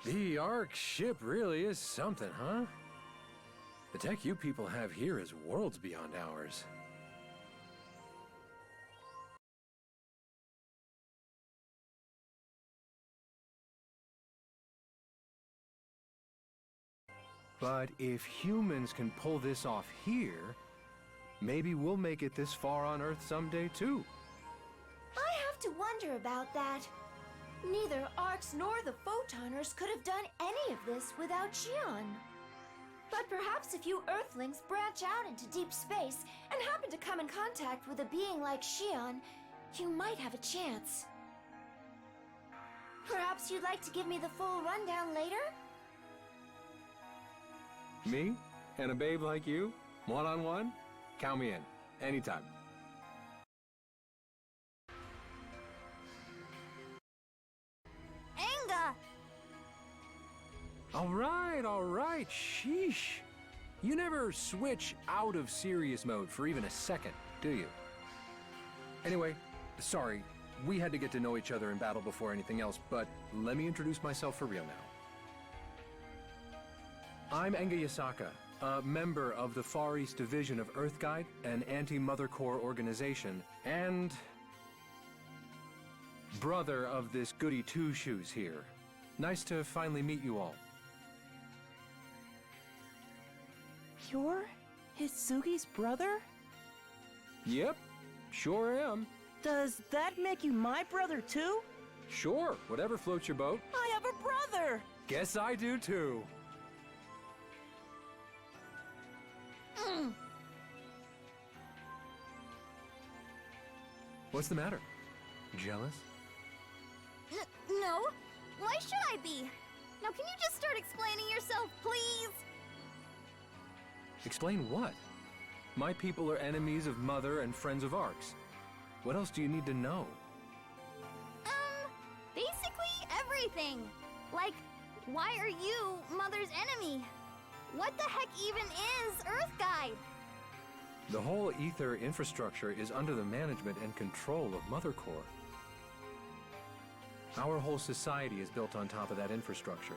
The Ark ship really is something, huh? The tech you people have here is worlds beyond ours. But if humans can pull this off here, maybe we'll make it this far on Earth someday too. I have to wonder about that. Neither Arcs nor the Photoners could have done any of this without Xion. But perhaps if you Earthlings branch out into deep space and happen to come in contact with a being like Xion, you might have a chance. Perhaps you'd like to give me the full rundown later? Me? And a babe like you? One-on-one? Count me in. Anytime. Anga! All right. Sheesh. You never switch out of serious mode for even a second, do you? Anyway, sorry. We had to get to know each other in battle before anything else, but let me introduce myself for real now. I'm Anga Yasaka, a member of the Far East Division of Earthguide, an anti-Mother Core organization, and brother of this goody two-shoes here. Nice to finally meet you all. You're Hitsugi's brother? Yep, sure am. Does that make you my brother too? Sure, whatever floats your boat. I have a brother! Guess I do too. What's the matter? Jealous? No. Why should I be? Now can you just start explaining yourself, please? Explain what? My people are enemies of Mother and friends of Arcs. What else do you need to know? Basically everything. Like, why are you Mother's enemy? What the heck even is Earthguide? The whole Ether infrastructure is under the management and control of Mother Core. Our whole society is built on top of that infrastructure,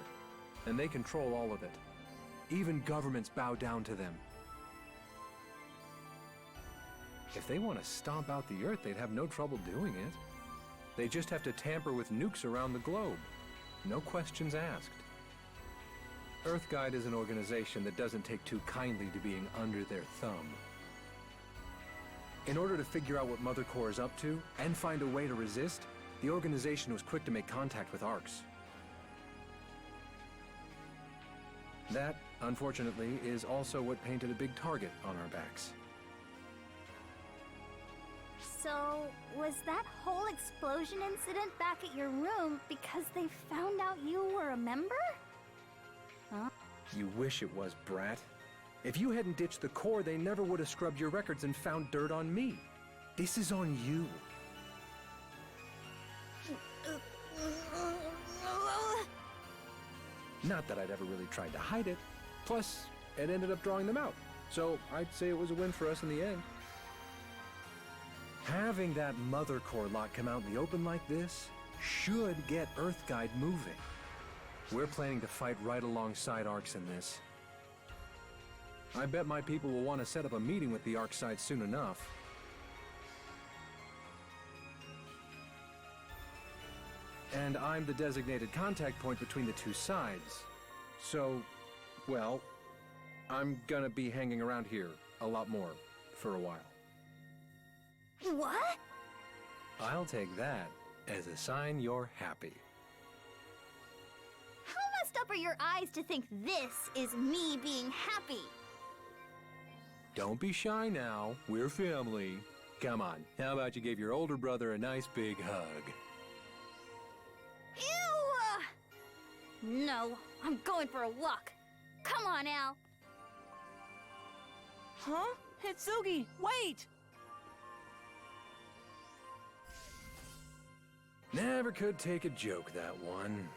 and they control all of it. Even governments bow down to them. If they want to stomp out the Earth, they'd have no trouble doing it. They just have to tamper with nukes around the globe. No questions asked. Earthguide is an organization that doesn't take too kindly to being under their thumb. In order to figure out what Mother Core is up to and find a way to resist, the organization was quick to make contact with Arcs. That, unfortunately, is also what painted a big target on our backs. So, was that whole explosion incident back at your room because they found out you were a member? Huh? You wish it was, brat. If you hadn't ditched the Core, they never would have scrubbed your records and found dirt on me. This is on you. Not that I'd ever really tried to hide it. Plus, it ended up drawing them out. So I'd say it was a win for us in the end. Having that Mother Core lot come out in the open like this should get Earthguide moving. We're planning to fight right alongside Arcs in this. I bet my people will want to set up a meeting with the Arc side soon enough. And I'm the designated contact point between the two sides. So, well, I'm gonna be hanging around here a lot more for a while. What? I'll take that as a sign you're happy. How messed up are your eyes to think this is me being happy? Don't be shy now. We're family. Come on, how about you give your older brother a nice big hug? Ew! No, I'm going for a walk. Come on, Al. Huh? Hitsugi, wait! Never could take a joke, that one.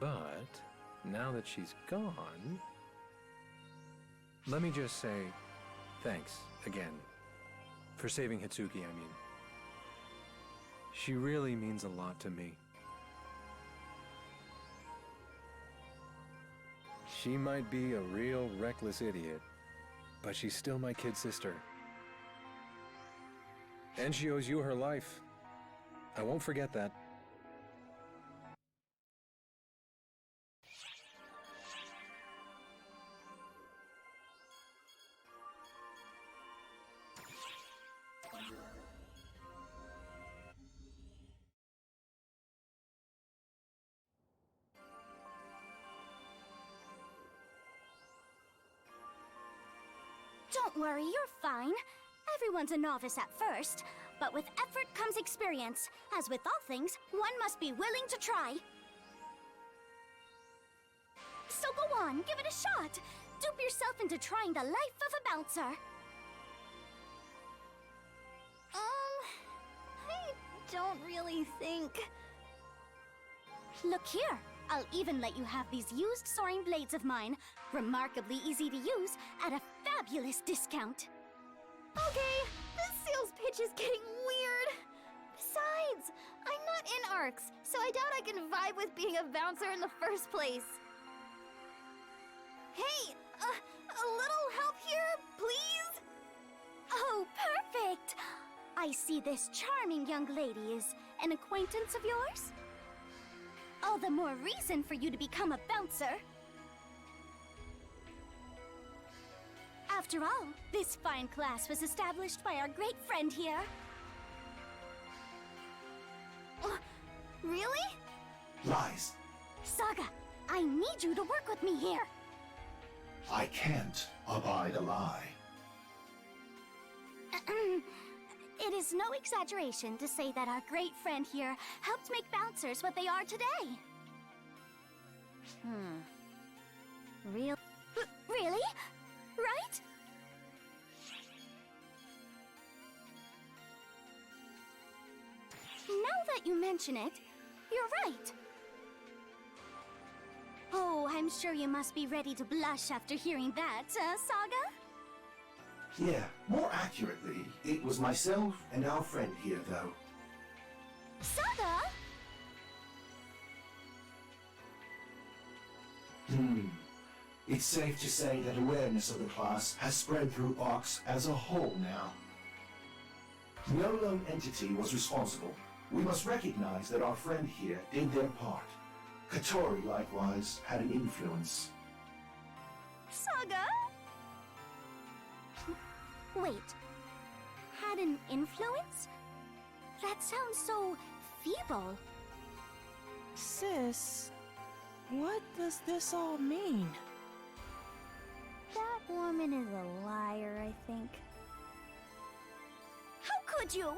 But now that she's gone, let me just say thanks again for saving Hitsugi, I mean. She really means a lot to me. She might be a real reckless idiot, but she's still my kid sister. And she owes you her life. I won't forget that. Don't worry, you're fine. Everyone's a novice at first, but with effort comes experience. As with all things, one must be willing to try. So go on, give it a shot. Dupe yourself into trying the life of a bouncer. I don't really think... Look here, I'll even let you have these used soaring blades of mine, remarkably easy to use, at a fabulous discount. Okay, this sales pitch is getting weird. Besides, I'm not in ARX, so I doubt I can vibe with being a bouncer in the first place. Hey, a little help here, please? Oh, perfect! I see this charming young lady is an acquaintance of yours? All the more reason for you to become a bouncer. After all, this fine class was established by our great friend here. Really? Lies. Saga, I need you to work with me here. I can't abide a lie. It is no exaggeration to say that our great friend here helped make bouncers what they are today. Real? Really? Right? Now that you mention it, you're right. Oh, I'm sure you must be ready to blush after hearing that, Saga? Yeah, more accurately, it was myself and our friend here, though. Saga? It's safe to say that awareness of the class has spread through ARX as a whole now. No lone entity was responsible. We must recognize that our friend here did their part. Katori, likewise, had an influence. Saga? Wait. Had an influence? That sounds so feeble. Sis, what does this all mean? That woman is a liar, I think. How could you?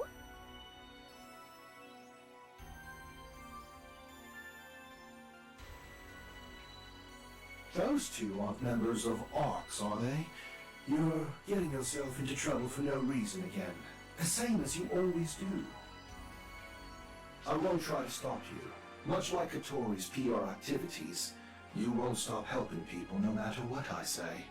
Those two aren't members of ARX, are they? You're getting yourself into trouble for no reason again. The same as you always do. I won't try to stop you. Much like Katori's PR activities, you won't stop helping people no matter what I say.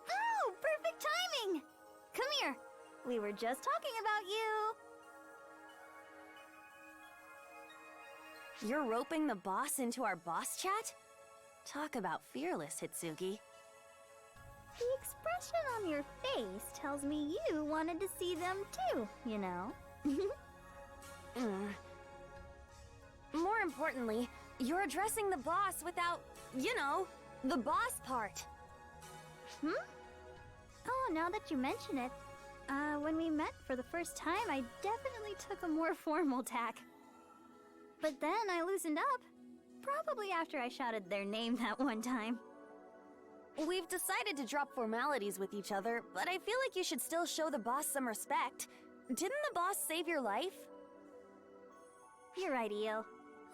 Oh, perfect timing! Come here. We were just talking about you. You're roping the boss into our boss chat? Talk about fearless, Hitsugi. The expression on your face tells me you wanted to see them too, you know? More importantly, you're addressing the boss without, the boss part. Oh, now that you mention it, when we met for the first time, I definitely took a more formal tack. But then I loosened up, probably after I shouted their name that one time. We've decided to drop formalities with each other, but I feel like you should still show the boss some respect. Didn't the boss save your life? You're right, Io.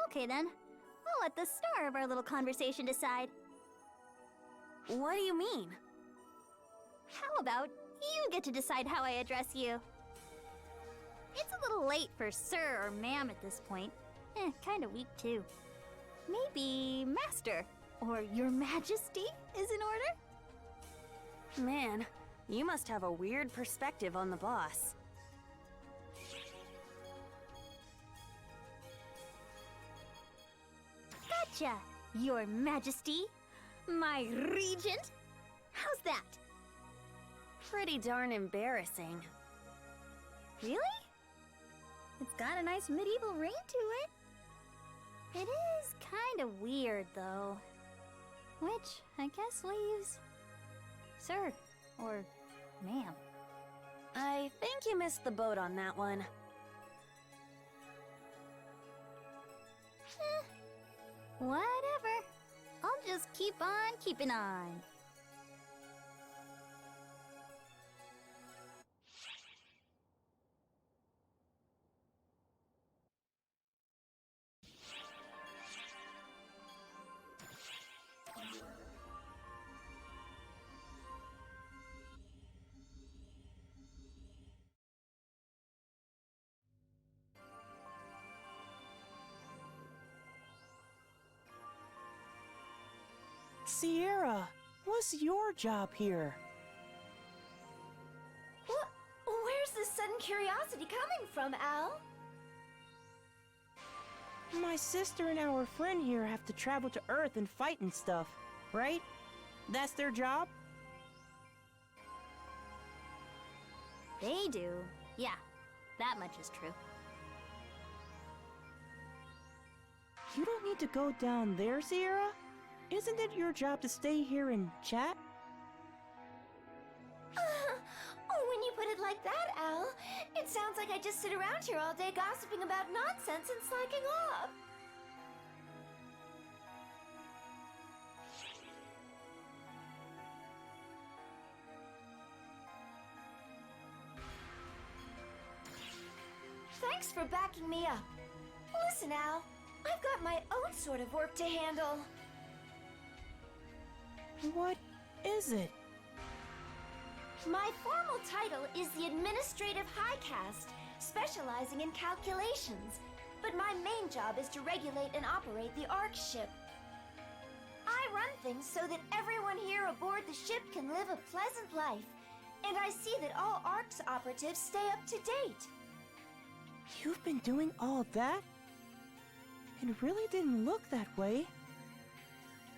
Okay then, I'll let the star of our little conversation decide. What do you mean? How about you get to decide how I address you? It's a little late for sir or ma'am at this point. Kinda weak too. Maybe Master or Your Majesty is in order? Man, you must have a weird perspective on the boss. Gotcha, Your Majesty. My regent. How's that? Pretty darn embarrassing. Really? It's got a nice medieval ring to it. It is kind of weird, though. Which, I guess, leaves... Sir, or ma'am. I think you missed the boat on that one. Whatever. I'll just keep on keeping on. Sierra, what's your job here? Where's this sudden curiosity coming from, Al? My sister and our friend here have to travel to Earth and fight and stuff, right? That's their job? They do. Yeah, that much is true. You don't need to go down there, Sierra? Isn't it your job to stay here and chat? When you put it like that, Al, it sounds like I just sit around here all day gossiping about nonsense and slacking off. Thanks for backing me up. Listen, Al, I've got my own sort of work to handle. What is it? My formal title is the Administrative High Caste, specializing in calculations. But my main job is to regulate and operate the Ark ship. I run things so that everyone here aboard the ship can live a pleasant life, and I see that all Ark's operatives stay up to date. You've been doing all that? It really didn't look that way.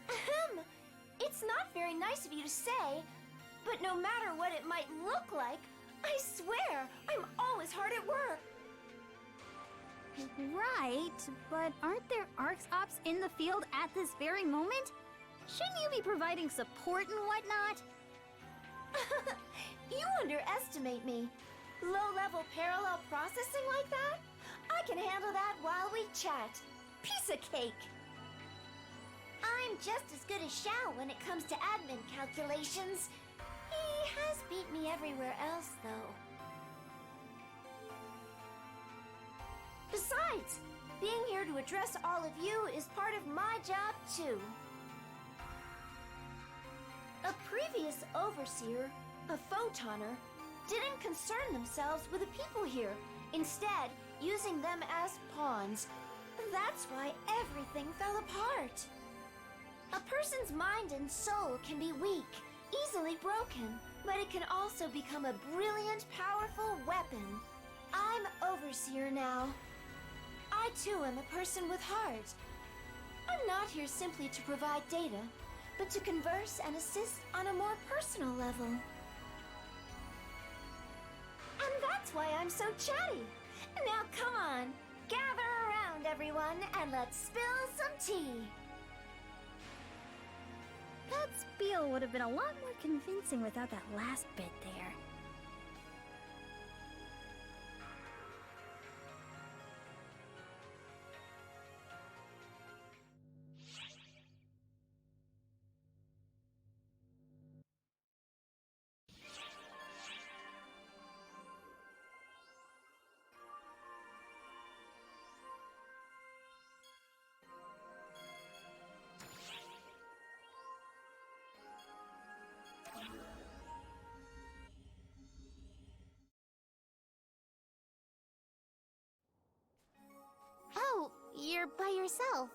Ahem! It's not very nice of you to say, but no matter what it might look like, I swear, I'm always hard at work. Right, but aren't there Arcs Ops in the field at this very moment? Shouldn't you be providing support and whatnot? You underestimate me. Low-level parallel processing like that? I can handle that while we chat. Piece of cake. I'm just as good as Xiao when it comes to admin calculations. He has beat me everywhere else, though. Besides, being here to address all of you is part of my job, too. A previous overseer, a photoner, didn't concern themselves with the people here, instead using them as pawns. That's why everything fell apart. A person's mind and soul can be weak, easily broken, but it can also become a brilliant, powerful weapon. I'm Overseer now. I too am a person with heart. I'm not here simply to provide data, but to converse and assist on a more personal level. And that's why I'm so chatty. Now come on, gather around everyone and let's spill some tea. That spiel would have been a lot more convincing without that last bit there. here by yourself.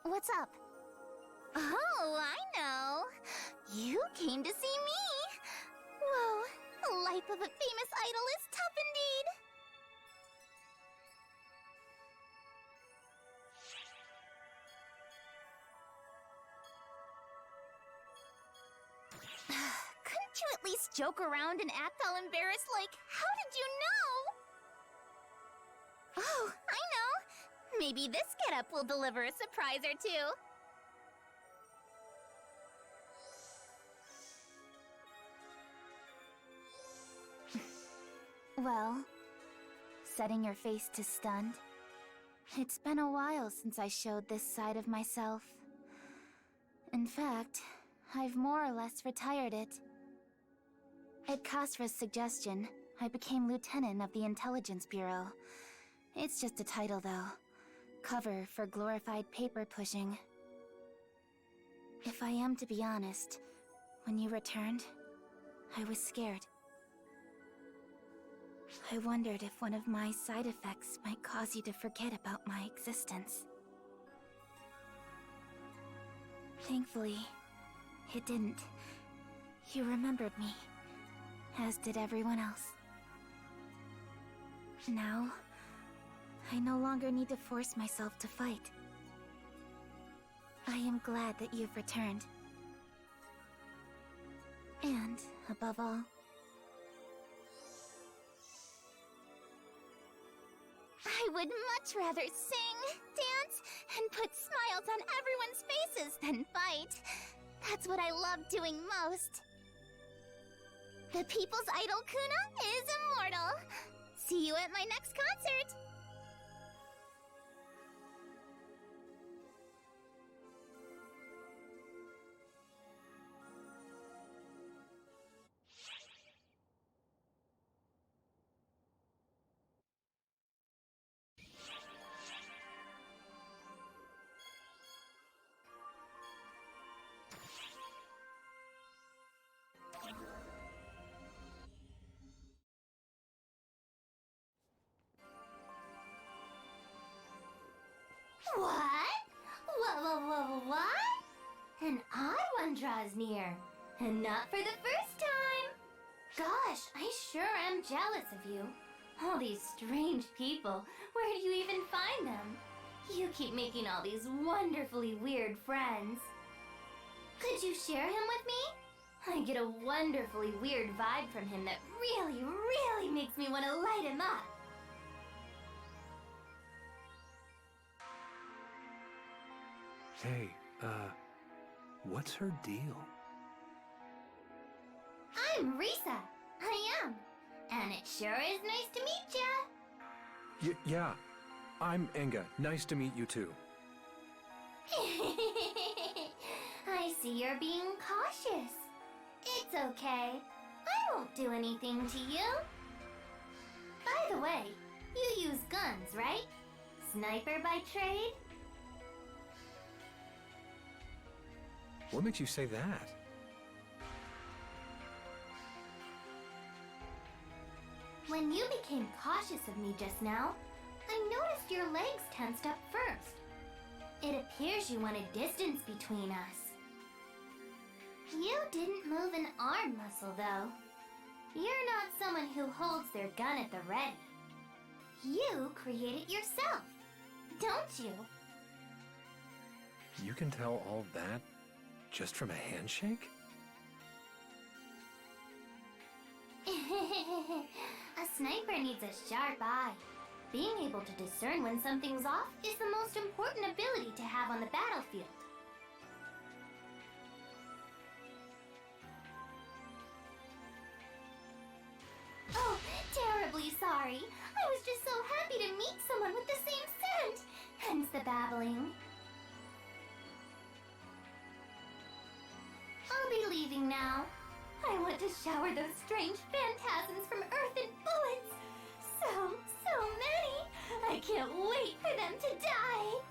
What's up? Oh, I know. You came to see me. Whoa, the life of a famous idol is tough indeed. Couldn't you at least joke around and act all embarrassed like, how did you know? Oh, I know. Maybe this getup will deliver a surprise or two. Well, setting your face to stunned. It's been a while since I showed this side of myself. In fact, I've more or less retired it. At Khasra's suggestion, I became Lieutenant of the Intelligence Bureau. It's just a title, though. Cover for glorified paper pushing. If I am to be honest, when you returned, I was scared. I wondered if one of my side effects might cause you to forget about my existence. Thankfully, it didn't. You remembered me, as did everyone else. Now, I no longer need to force myself to fight. I am glad that you've returned. And, above all, I would much rather sing, dance, and put smiles on everyone's faces than fight. That's what I love doing most. The People's Idol Kuna is immortal. See you at my next concert. What? An odd one draws near, and not for the first time. Gosh, I sure am jealous of you. All these strange people, where do you even find them? You keep making all these wonderfully weird friends. Could you share him with me? I get a wonderfully weird vibe from him that really makes me want to light him up. Hey, what's her deal? I'm Risa. I am. And it sure is nice to meet ya. Yeah, I'm Enga. Nice to meet you too. I see you're being cautious. It's okay. I won't do anything to you. By the way, you use guns, right? Sniper by trade? What makes you say that? When you became cautious of me just now, I noticed your legs tensed up first. It appears you want a distance between us. You didn't move an arm muscle, though. You're not someone who holds their gun at the ready. You create it yourself, don't you? You can tell all that just from a handshake? A sniper needs a sharp eye. Being able to discern when something's off is the most important ability to have on the battlefield. Oh, terribly sorry. I was just so happy to meet someone with the same scent. Hence the babbling. I'll be leaving now. I want to shower those strange phantasms from Earth and bullets. So many. I can't wait for them to die.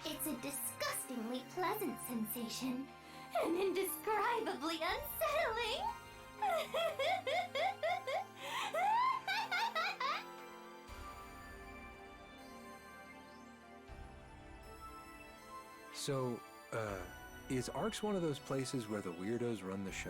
It's a disgustingly pleasant sensation, and indescribably unsettling. So, is Ark's one of those places where the weirdos run the show?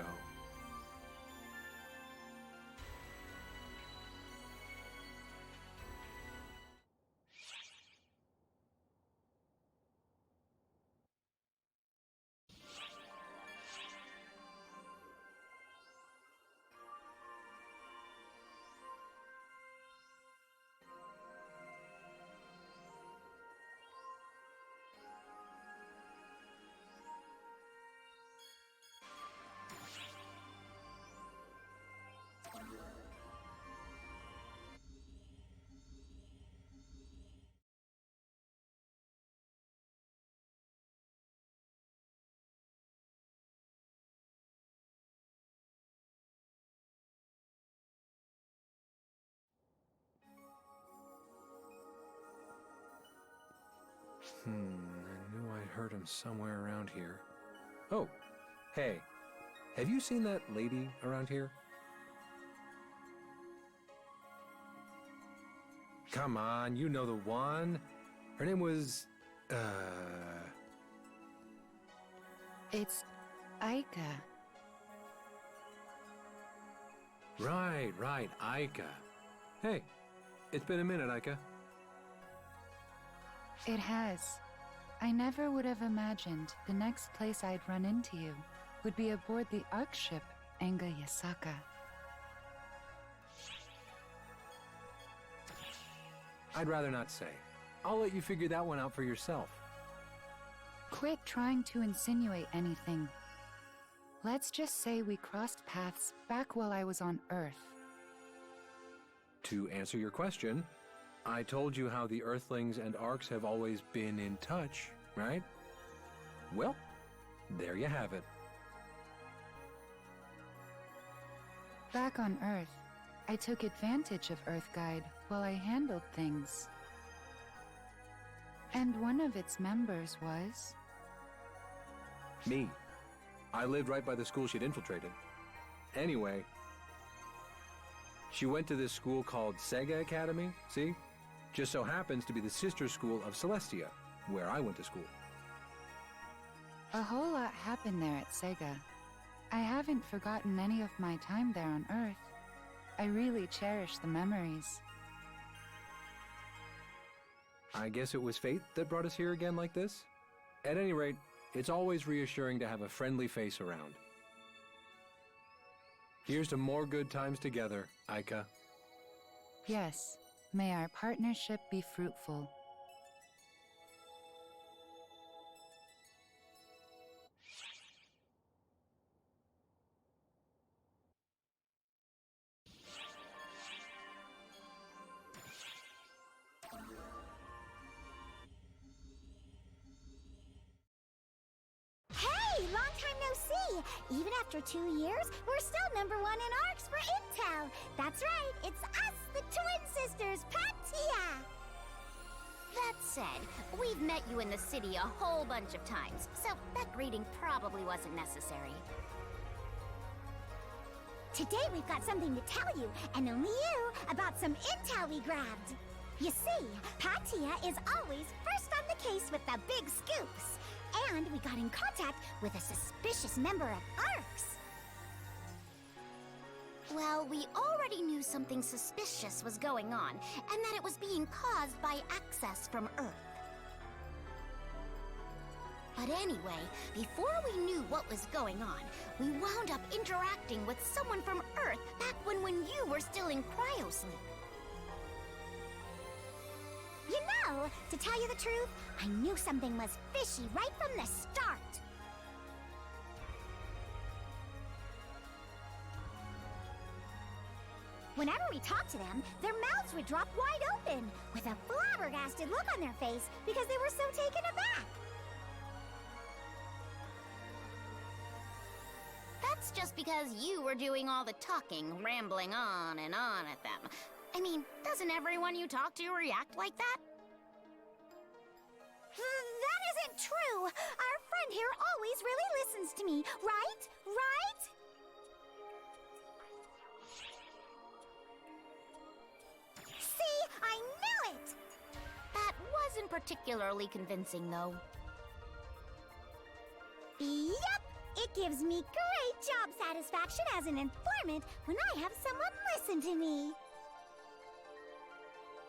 I knew I'd heard him somewhere around here. Oh, hey, have you seen that lady around here? Come on, you know the one. Her name was, It's Aika. Right, Aika. Hey, it's been a minute, Aika. It has. I never would have imagined the next place I'd run into you would be aboard the Ark ship Enga Yasaka. I'd rather not say. I'll let you figure that one out for yourself. Quit trying to insinuate anything. Let's just say we crossed paths back while I was on Earth. To answer your question, I told you how the Earthlings and Arks have always been in touch, right? Well, there you have it. Back on Earth, I took advantage of Earthguide while I handled things. And one of its members was... Me. I lived right by the school she'd infiltrated. Anyway, she went to this school called Sega Academy, see? Just so happens to be the sister school of Celestia, where I went to school. A whole lot happened there at Sega. I haven't forgotten any of my time there on Earth. I really cherish the memories. I guess it was fate that brought us here again like this? At any rate, it's always reassuring to have a friendly face around. Here's to more good times together, Aika. Yes, may our partnership be fruitful. Hey, long time no see! Even after 2 years, we're still #1 in ARCs for Intel! That's right, it's us, the twin sisters, Patia! That said, we've met you in the city a whole bunch of times, so that greeting probably wasn't necessary. Today we've got something to tell you, and only you, about some intel we grabbed. You see, Patia is always first on the case with the big scoops. And we got in contact with a suspicious member of ARCs. Well, we already knew something suspicious was going on, and that it was being caused by access from Earth. But anyway, before we knew what was going on, we wound up interacting with someone from Earth back when you were still in cryosleep. You know, to tell you the truth, I knew something was fishy right from the start. Whenever we talked to them, their mouths would drop wide open, with a flabbergasted look on their face because they were so taken aback. That's just because you were doing all the talking, rambling on and on at them. I mean, doesn't everyone you talk to react like that? That isn't true! Our friend here always really listens to me, right? Right? See? I knew it! That wasn't particularly convincing, though. gives me great job satisfaction as an informant when I have someone listen to me.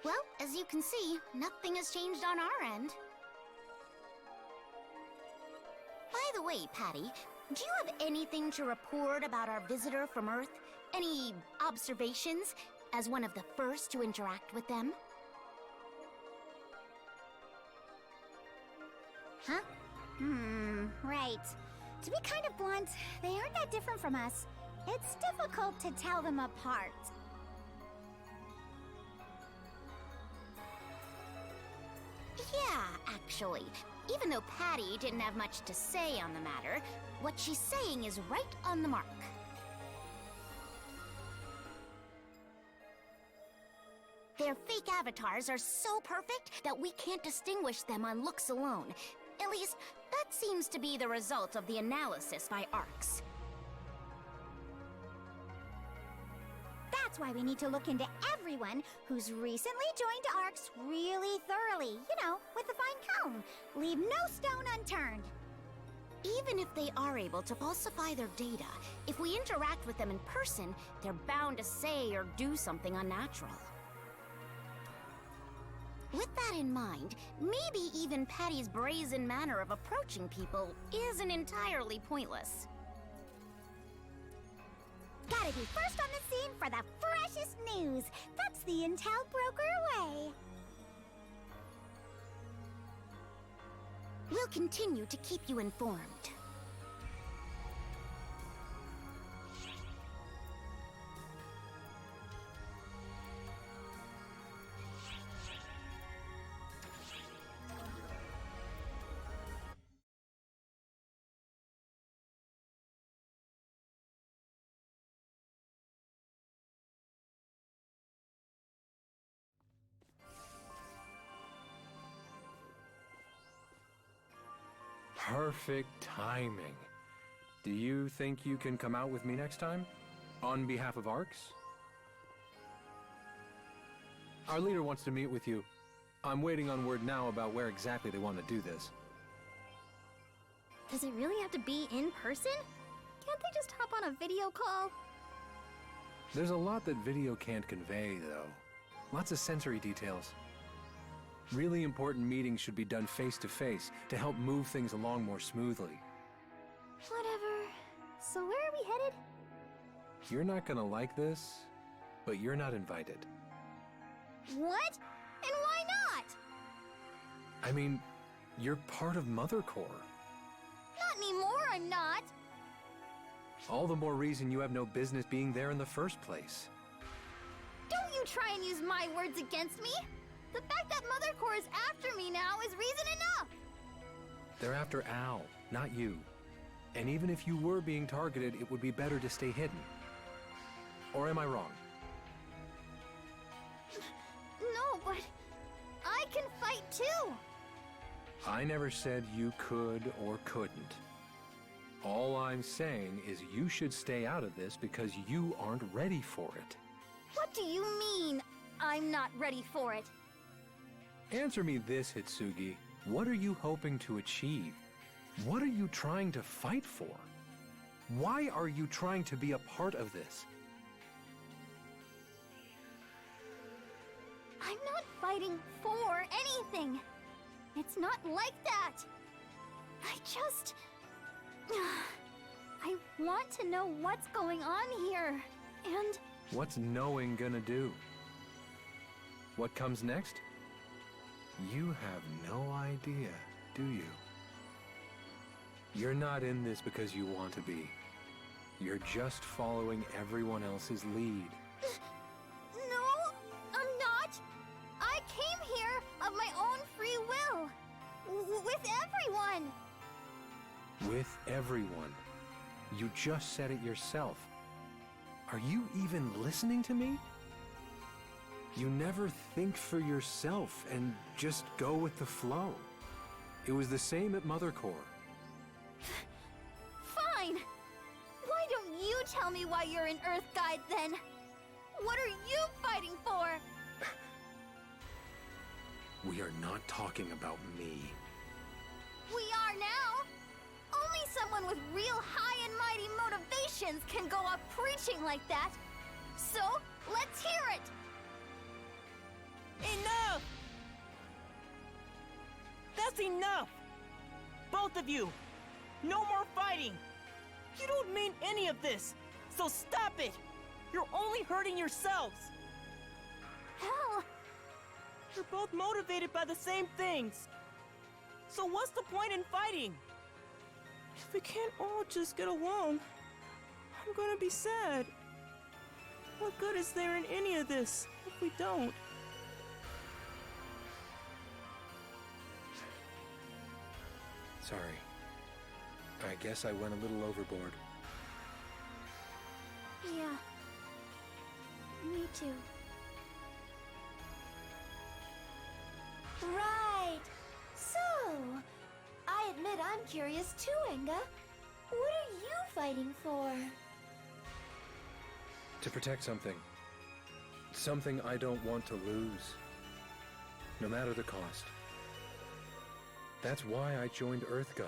Well, as you can see, nothing has changed on our end. By the way, Patty, do you have anything to report about our visitor from Earth? Any observations as one of the first to interact with them? Huh? Right. To be kind of blunt, they aren't that different from us. It's difficult to tell them apart. Yeah, actually. Even though Patty didn't have much to say on the matter, what she's saying is right on the mark. Their fake avatars are so perfect that we can't distinguish them on looks alone. At least, that seems to be the result of the analysis by ARX. That's why we need to look into everyone who's recently joined ARX really thoroughly. You know, with a fine comb. Leave no stone unturned. Even if they are able to falsify their data, if we interact with them in person, they're bound to say or do something unnatural. With that in mind, maybe even Patty's brazen manner of approaching people isn't entirely pointless. Gotta be first on the scene for the freshest news. That's the intel broker way. We'll continue to keep you informed. Perfect timing. Do you think you can come out with me next time? On behalf of ARX? Our leader wants to meet with you. I'm waiting on word now about where exactly they want to do this. Does it really have to be in person? Can't they just hop on a video call? There's a lot that video can't convey, though. Lots of sensory details. Really important meetings should be done face-to-face to help move things along more smoothly. Whatever. So where are we headed? You're not gonna like this, but you're not invited. What? And why not? I mean, you're part of Mother Corps. Not anymore, I'm not. All the more reason you have no business being there in the first place. Don't you try and use my words against me. The fact that Mother Corps is after me now is reason enough! They're after Al, not you. And even if you were being targeted, it would be better to stay hidden. Or am I wrong? No, but I can fight too! I never said you could or couldn't. All I'm saying is you should stay out of this because you aren't ready for it. What do you mean, I'm not ready for it? Answer me this, Hitsugi. What are you hoping to achieve? What are you trying to fight for? Why are you trying to be a part of this? I'm not fighting for anything. It's not like that. I just... I want to know what's going on here. And... What's knowing gonna do? What comes next? You have no idea, do you? You're not in this because you want to be. You're just following everyone else's lead. No, I'm not. I came here of my own free will. With everyone. With everyone. You just said it yourself. Are you even listening to me? You never think for yourself and just go with the flow. It was the same at Mother Corps. Fine. Why don't you tell me why you're an Earth Guide then? What are you fighting for? We are not talking about me. We are now. Only someone with real high and mighty motivations can go up preaching like that. So, let's hear it! Enough! That's enough! Both of you! No more fighting! You don't mean any of this, so stop it! You're only hurting yourselves! Hell, You're both motivated by the same things. So what's the point in fighting? If we can't all just get along, I'm gonna be sad. What good is there in any of this if we don't? Sorry. I guess I went a little overboard. yeah. Me too. Right. So, I admit I'm curious too, Enga. What are you fighting for? To protect something. Something I don't want to lose. No matter the cost. That's why I joined Earthguide.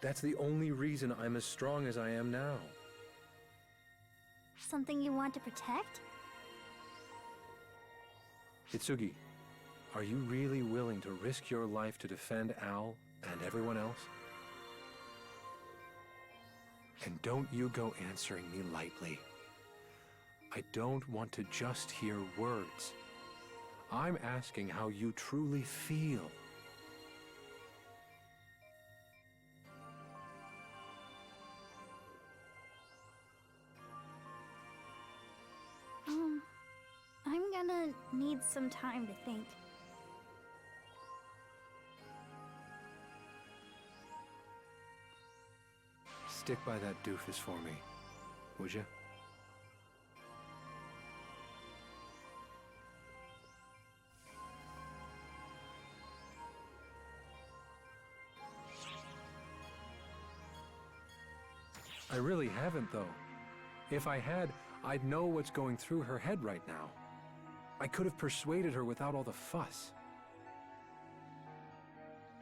That's the only reason I'm as strong as I am now. Something you want to protect? Hitsugi, are you really willing to risk your life to defend Al and everyone else? And don't you go answering me lightly. I don't want to just hear words. I'm asking how you truly feel. I'm gonna need some time to think. Stick by that doofus for me, would you? I really haven't, though. If I had, I'd know what's going through her head right now. I could have persuaded her without all the fuss.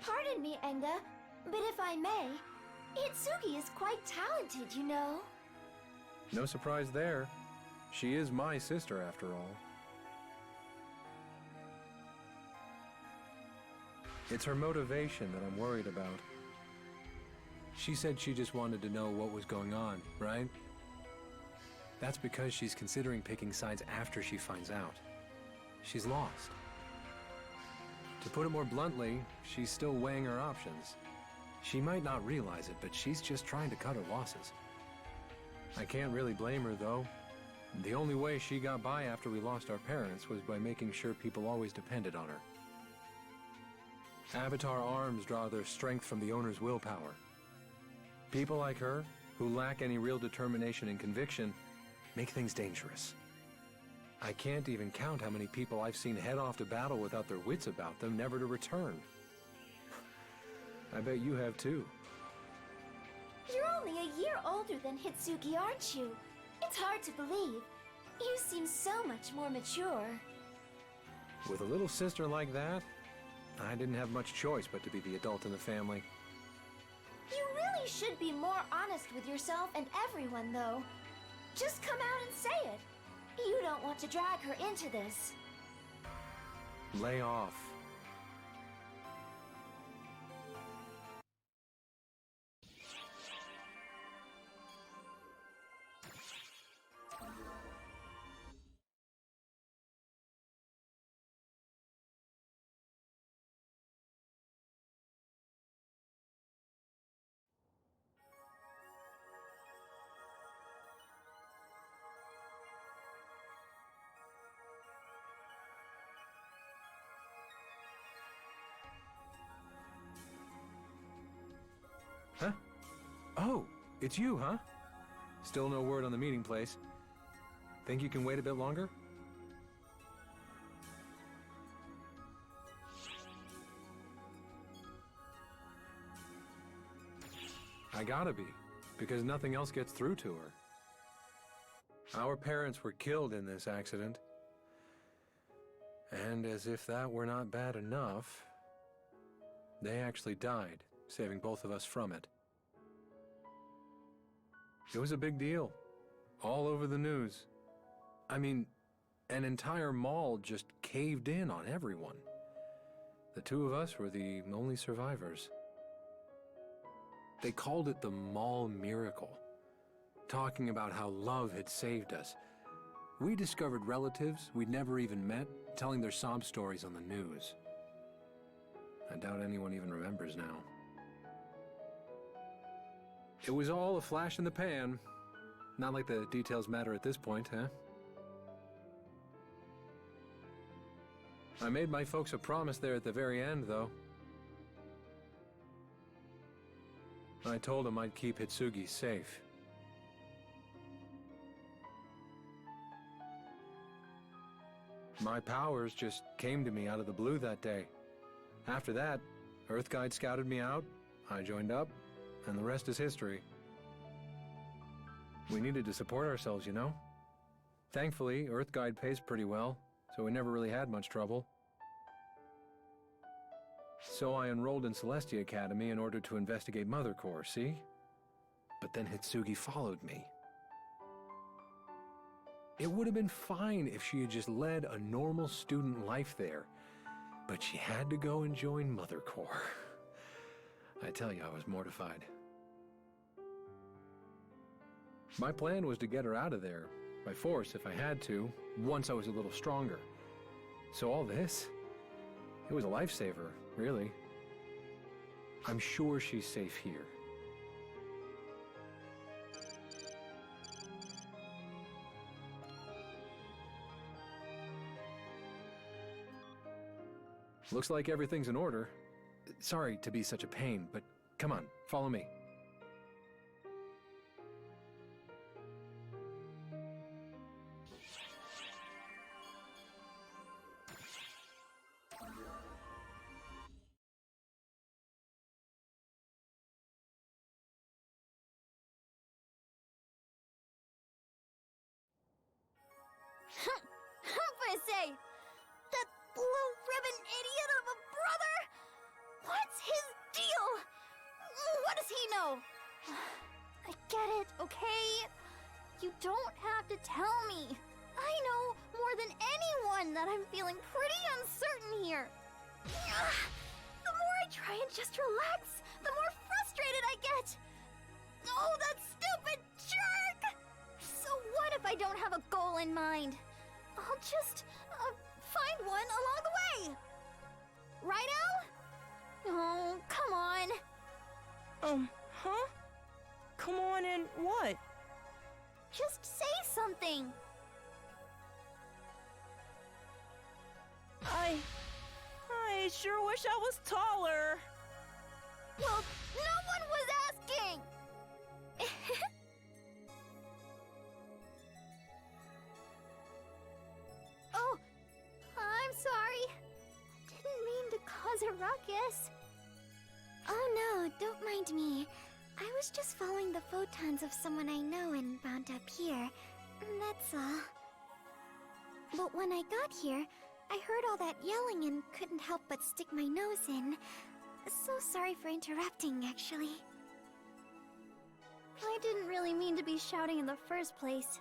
Pardon me, Enga, but if I may, Hitsugi is quite talented, you know. No surprise there. She is my sister, after all. It's her motivation that I'm worried about. She said she just wanted to know what was going on, right? That's because she's considering picking sides after she finds out. She's lost. To put it more bluntly, she's still weighing her options. She might not realize it, but she's just trying to cut her losses. I can't really blame her, though. The only way she got by after we lost our parents was by making sure people always depended on her. Avatar arms draw their strength from the owner's willpower. People like her, who lack any real determination and conviction, make things dangerous. I can't even count how many people I've seen head off to battle without their wits about them, never to return. I bet you have too. You're only a year older than Hitsugi, aren't you? It's hard to believe. You seem so much more mature. With a little sister like that, I didn't have much choice but to be the adult in the family. You really should be more honest with yourself and everyone, though. Just come out and say it. You don't want to drag her into this. Lay off. Huh? Oh, it's you, huh? Still no word on the meeting place. Think you can wait a bit longer? I gotta be, because nothing else gets through to her. Our parents were killed in this accident. And as if that were not bad enough, they actually died, saving both of us from it. It was a big deal. All over the news. I mean, an entire mall just caved in on everyone. The two of us were the only survivors. They called it the Mall Miracle, talking about how love had saved us. We discovered relatives we'd never even met telling their sob stories on the news. I doubt anyone even remembers now. It was all a flash in the pan. Not like the details matter at this point, huh? I made my folks a promise there at the very end, though. I told them I'd keep Hitsugi safe. My powers just came to me out of the blue that day. After that, Earthguide scouted me out, I joined up, and the rest is history. We needed to support ourselves, you know? Thankfully, Earthguide pays pretty well, so we never really had much trouble. So I enrolled in Celestia Academy in order to investigate Mother Core, see? But then Hitsugi followed me. It would have been fine if she had just led a normal student life there, but she had to go and join Mother Core. I tell you, I was mortified. My plan was to get her out of there, by force if I had to, once I was a little stronger. So all this, it was a lifesaver, really. I'm sure she's safe here. Looks like everything's in order. Sorry to be such a pain, but come on, follow me. Say, that blue ribbon idiot of a brother? What's his deal? What does he know? I get it, okay? You don't have to tell me. I know more than anyone that I'm feeling pretty uncertain here. The more I try and just relax, the more frustrated I get. Oh, that stupid jerk! So what if I don't have a goal in mind? I'll just find one along the way. Right, Al? Oh, come on. Huh? Come on and what? Just say something. I sure wish I was taller. Well, no one was asking. Oh, I'm sorry. I didn't mean to cause a ruckus. Oh no, don't mind me. I was just following the photons of someone I know and wound up here. That's all. But when I got here, I heard all that yelling and couldn't help but stick my nose in. So sorry for interrupting, actually. I didn't really mean to be shouting in the first place.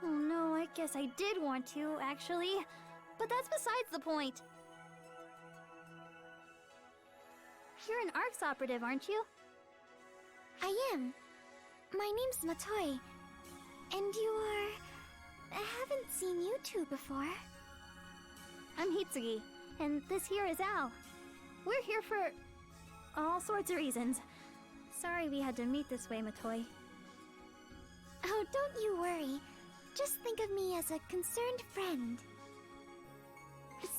Oh no, I guess I did want to, actually. But that's besides the point. You're an ARCS operative, aren't you? I am. My name's Matoi. And you are... I haven't seen you two before. I'm Hitsugi, and this here is Al. We're here for all sorts of reasons. Sorry we had to meet this way, Matoi. Oh, don't you worry. Just think of me as a concerned friend.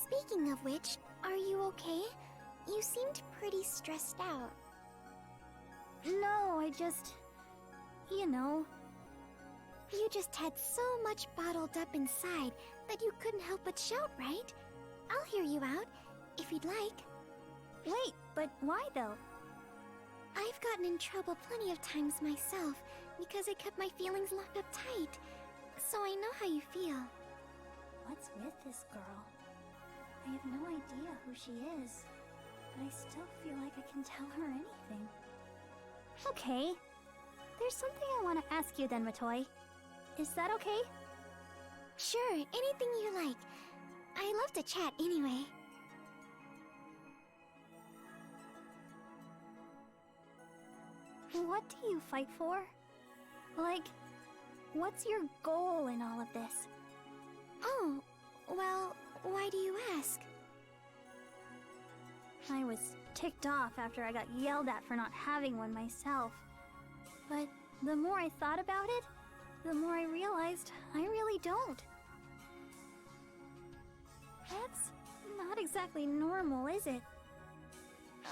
Speaking of which, are you okay? You seemed pretty stressed out. No, I just... you know... You just had so much bottled up inside that you couldn't help but shout, right? I'll hear you out, if you'd like. Wait, but why though? I've gotten in trouble plenty of times myself because I kept my feelings locked up tight. So I know how you feel. What's with this girl? I have no idea who she is, but I still feel like I can tell her anything. Okay, There's something I want to ask you then, Matoy. Is that okay? Sure, anything you like. I love to chat anyway. What do you fight for? Like, what's your goal in all of this? Oh, well, why do you ask? I was ticked off after I got yelled at for not having one myself. But the more I thought about it, the more I realized I really don't. That's not exactly normal, is it?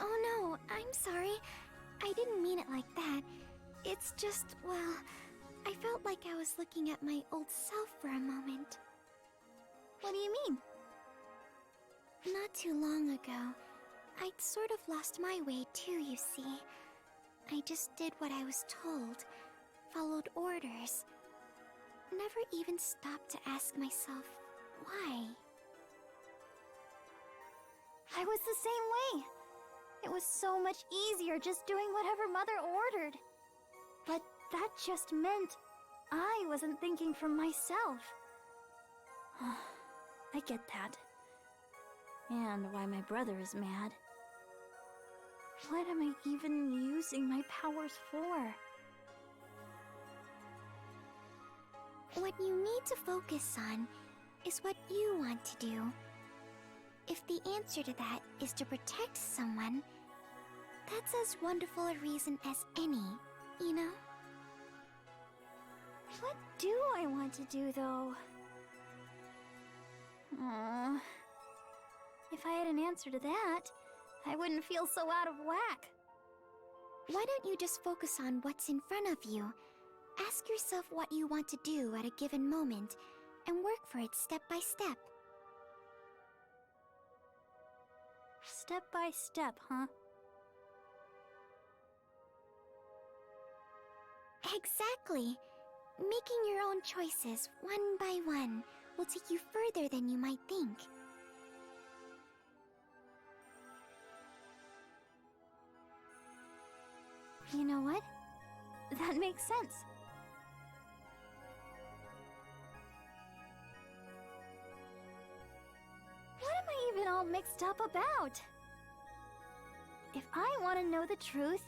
Oh no, I'm sorry. I didn't mean it like that. It's just, well, I felt like I was looking at my old self for a moment. What do you mean? Not too long ago, I'd sort of lost my way too, you see. I just did what I was told, followed orders. Never even stopped to ask myself, why? I was the same way. It was so much easier just doing whatever Mother ordered. But that just meant I wasn't thinking for myself. I get that. And why my brother is mad. What am I even using my powers for? What you need to focus on is what you want to do. If the answer to that is to protect someone, that's as wonderful a reason as any, you know? What do I want to do, though? Aww. If I had an answer to that, I wouldn't feel so out of whack. Why don't you just focus on what's in front of you? Ask yourself what you want to do at a given moment, and work for it step by step. Step by step, huh? Exactly. Making your own choices, one by one, will take you further than you might think. You know what? That makes sense. What am I even all mixed up about? If I want to know the truth,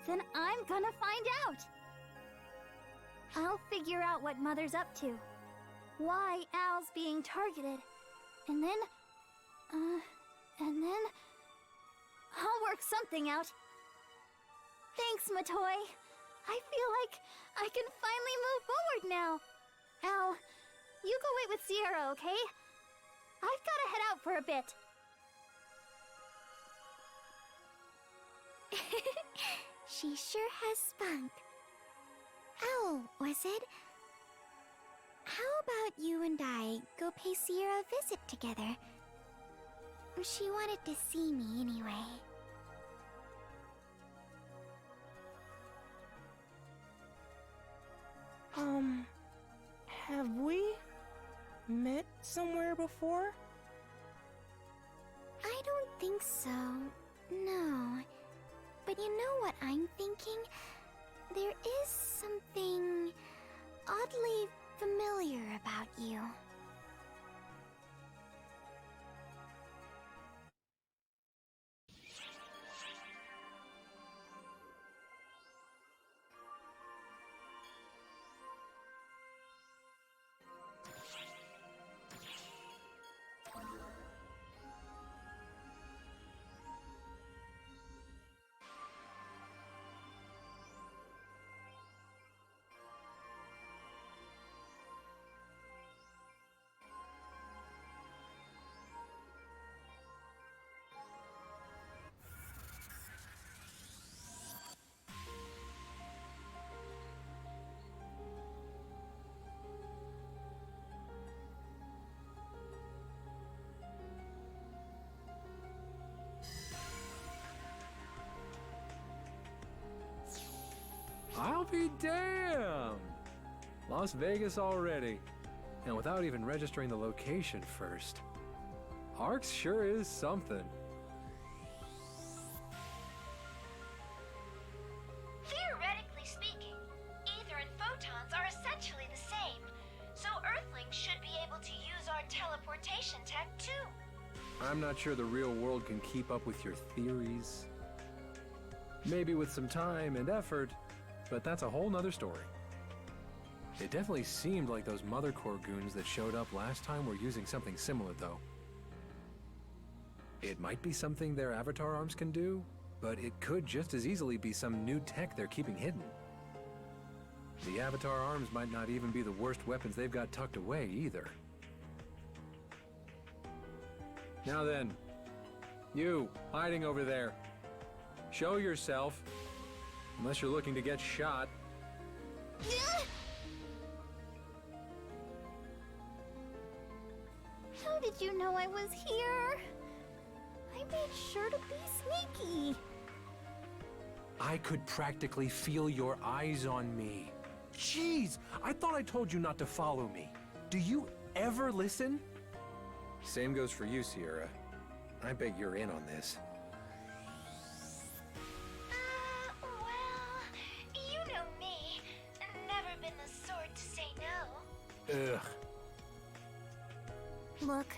then I'm gonna find out. I'll figure out what Mother's up to, why Al's being targeted, and then I'll work something out. Thanks, Matoy. I feel like I can finally move forward now. Al, you go wait with Sierra, okay? I've gotta head out for a bit. She sure has spunk. Oh, was it? How about you and I go pay Sierra a visit together? She wanted to see me anyway. Have we met somewhere before? I don't think so, no. But you know what I'm thinking? There is something oddly familiar about you. I'll be damned! Las Vegas already. And without even registering the location first. Arx sure is something. Theoretically speaking, essentially the same, so Earthlings should be able to use our teleportation tech too. I'm not sure the real world can keep up with your theories. Maybe with some time and effort, but that's a whole nother story. It definitely seemed like those Mother Core goons that showed up last time were using something similar, though. It might be something their avatar arms can do, but it could just as easily be some new tech they're keeping hidden. The avatar arms might not even be the worst weapons they've got tucked away, either. Now then, you, hiding over there. Show yourself, unless you're looking to get shot. How did you know I was here? I made sure to be sneaky. I could practically feel your eyes on me. Jeez, I thought I told you not to follow me. Do you ever listen? Same goes for you, Sierra. I bet you're in on this. Well, you know me. Never been the sort to say no. Ugh. Look,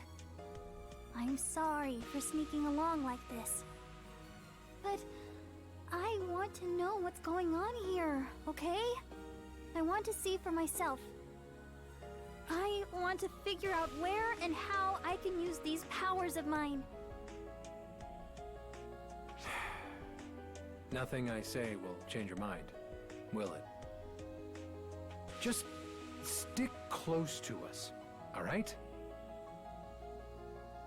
I'm sorry for sneaking along like this. But I want to know what's going on here, okay? I want to see for myself. I want to figure out where and how I can use these powers of mine. Nothing I say will change your mind, will it? Just stick close to us, all right?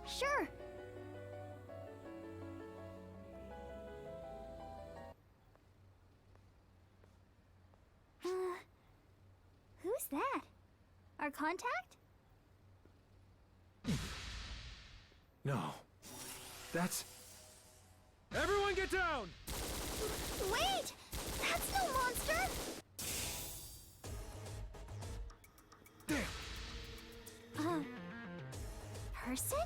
Sure. Who's that? Our contact? No. That's... Everyone get down! Wait! That's no monster! Damn! Person?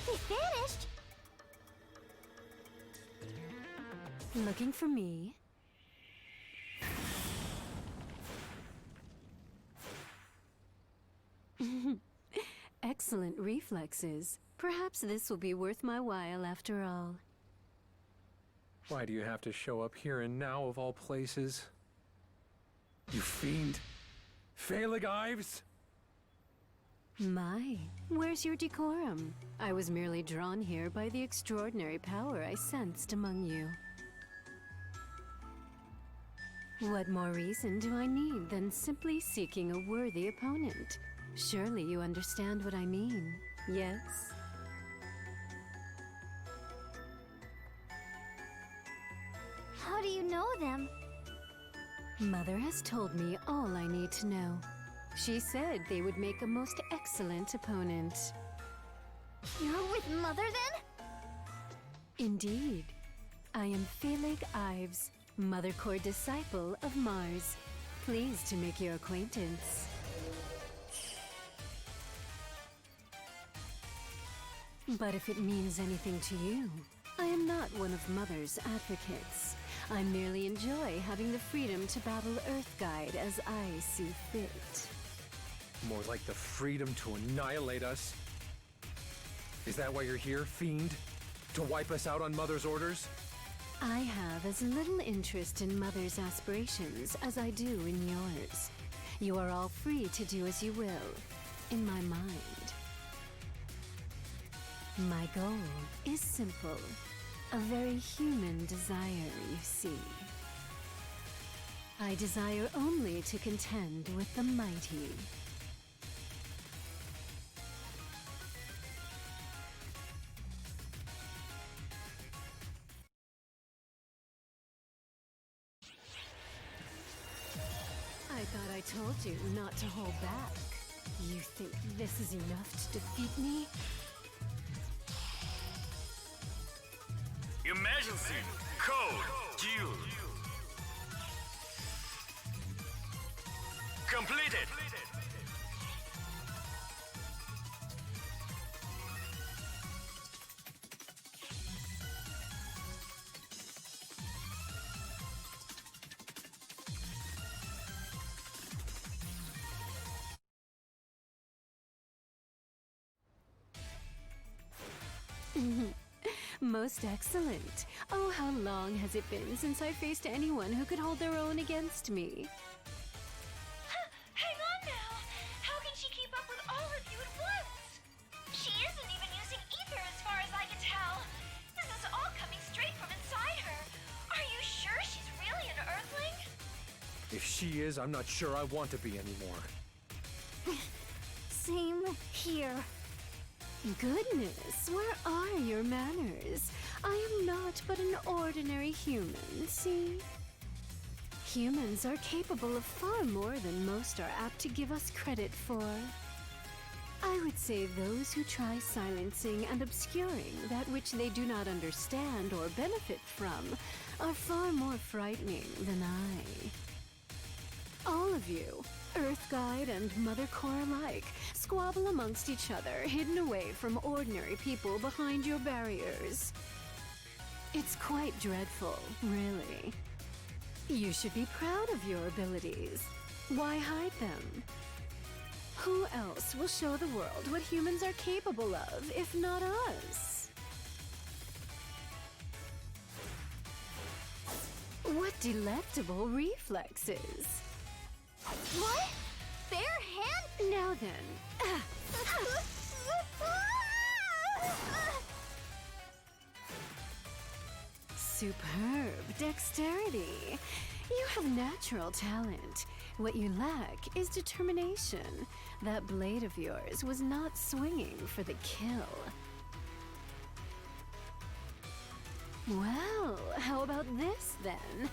They vanished! Looking for me? Excellent reflexes. Perhaps this will be worth my while after all. Why do you have to show up here and now of all places? You fiend! Phaleg Ives! My, where's your decorum? I was merely drawn here by the extraordinary power I sensed among you. What more reason do I need than simply seeking a worthy opponent? Surely you understand what I mean, yes? How do you know them? Mother has told me all I need to know. She said they would make a most excellent opponent. You're with Mother then? Indeed. I am Phaleg Ives, Mother Core disciple of Mars. Pleased to make your acquaintance. But if it means anything to you, I am not one of Mother's advocates. I merely enjoy having the freedom to battle Earthguide as I see fit. More like the freedom to annihilate us. Is that why you're here, fiend? To wipe us out on Mother's orders? I have as little interest in Mother's aspirations as I do in yours. You are all free to do as you will, in my mind. My goal is simple. A very human desire, you see. I desire only to contend with the mighty. I thought I told you not to hold back. You think this is enough to defeat me? Emergency code due. Completed. Most excellent. Oh, how long has it been since I faced anyone who could hold their own against me? Hang on now! How can she keep up with all of you at once? She isn't even using ether as far as I can tell. This is all coming straight from inside her. Are you sure she's really an Earthling? If she is, I'm not sure I want to be anymore. Same here. Goodness, where are your manners? I am not but an ordinary human, see? Humans are capable of far more than most are apt to give us credit for. I would say those who try silencing and obscuring that which they do not understand or benefit from are far more frightening than I. All of you, Earth Guide and Mother Core alike, squabble amongst each other, hidden away from ordinary people behind your barriers. It's quite dreadful, really. You should be proud of your abilities. Why hide them? Who else will show the world what humans are capable of, if not us? What delectable reflexes! What? Bare hand? Now then. Superb dexterity. You have natural talent. What you lack is determination. That blade of yours was not swinging for the kill. Well, how about this then?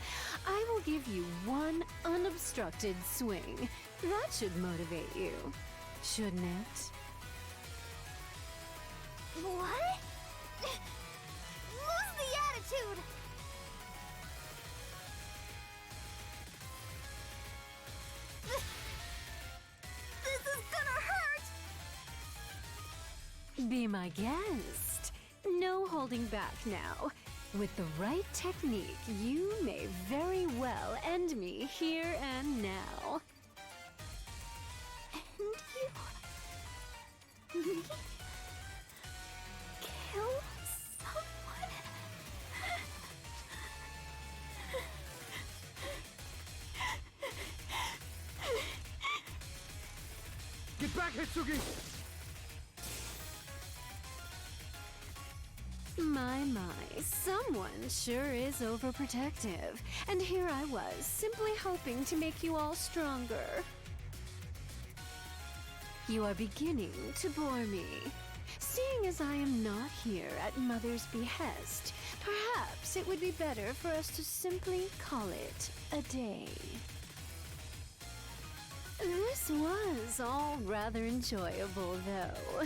I will give you one unobstructed swing. That should motivate you, shouldn't it? What? Lose the attitude! This is gonna hurt! Be my guest. No holding back now. With the right technique, you may very well end me here and now. And you... me? Kill someone? Get back, Hitsugi! My, someone sure is overprotective. And here I was, simply hoping to make you all stronger. You are beginning to bore me. Seeing as I am not here at Mother's behest, perhaps it would be better for us to simply call it a day. This was all rather enjoyable, though.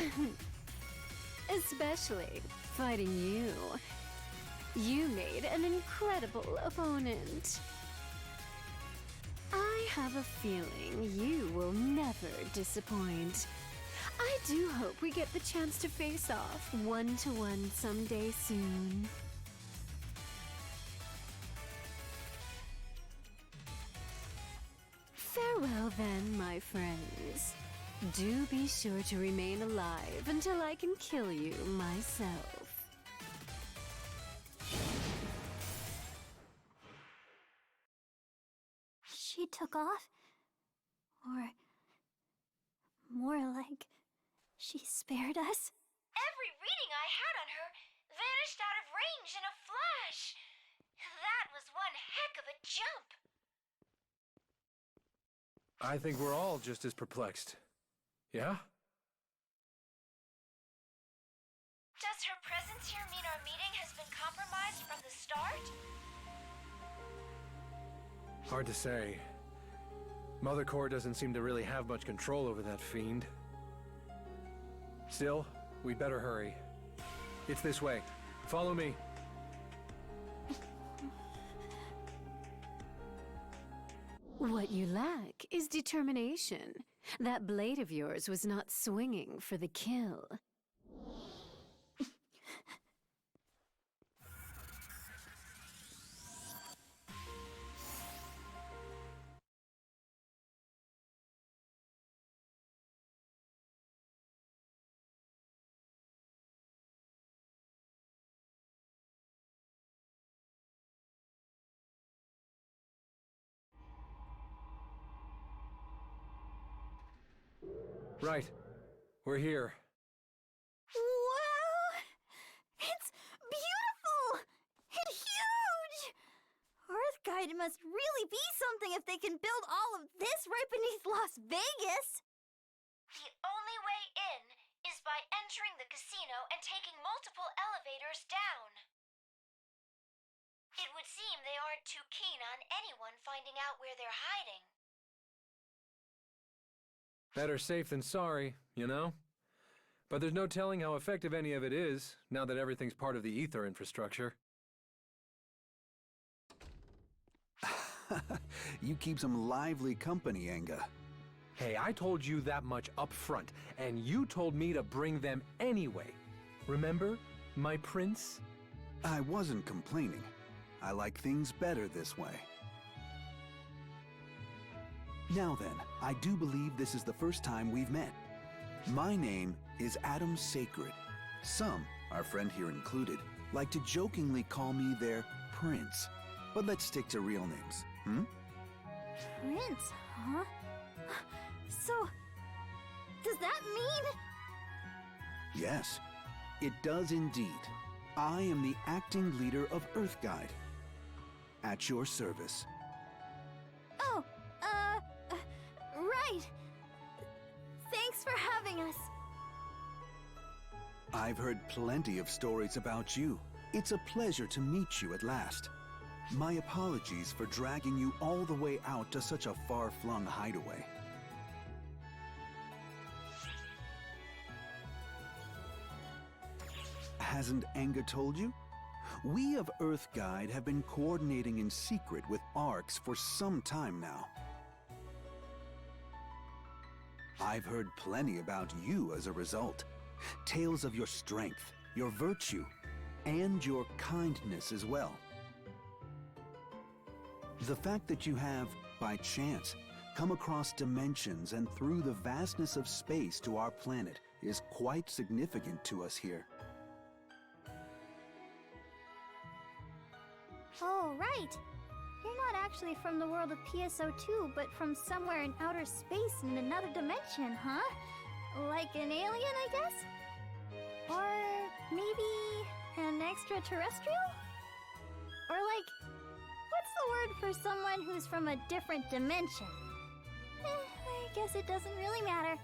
Especially fighting you. You made an incredible opponent. I have a feeling you will never disappoint. I do hope we get the chance to face off one-to-one someday soon. Farewell then, my friends. Do be sure to remain alive until I can kill you myself. She took off? Or... more like... she spared us? Every reading I had on her vanished out of range in a flash. That was one heck of a jump. I think we're all just as perplexed. Yeah? Does her presence here mean our meeting has been compromised from the start? Hard to say. Mother Core doesn't seem to really have much control over that fiend. Still, we'd better hurry. It's this way. Follow me. What you lack is determination. That blade of yours was not swinging for the kill. Right. We're here. Wow! It's beautiful! And huge! Earthguide must really be something if they can build all of this right beneath Las Vegas! The only way in is by entering the casino and taking multiple elevators down. It would seem they aren't too keen on anyone finding out where they're hiding. Better safe than sorry, you know? But there's no telling how effective any of it is, now that everything's part of the ether infrastructure. You keep some lively company, Anga. Hey, I told you that much up front, and you told me to bring them anyway. Remember, my prince? I wasn't complaining. I like things better this way. Now then, I do believe this is the first time we've met. My name is Adam Sacred. Some, our friend here included, like to jokingly call me their prince. But let's stick to real names, Prince, huh? So, does that mean... Yes, it does indeed. I am the acting leader of Earthguide. At your service. Oh, right. Thanks for having us. I've heard plenty of stories about you. It's a pleasure to meet you at last. My apologies for dragging you all the way out to such a far-flung hideaway. Hasn't Anga told you? We of Earthguide have been coordinating in secret with ARX for some time now. I've heard plenty about you as a result. Tales of your strength, your virtue, and your kindness as well. The fact that you have, by chance, come across dimensions and through the vastness of space to our planet is quite significant to us here. Oh, right. You're not actually from the world of PSO2, but from somewhere in outer space in another dimension, huh? Like an alien, I guess? Or maybe an extraterrestrial? Or like, what's the word for someone who's from a different dimension? I guess it doesn't really matter.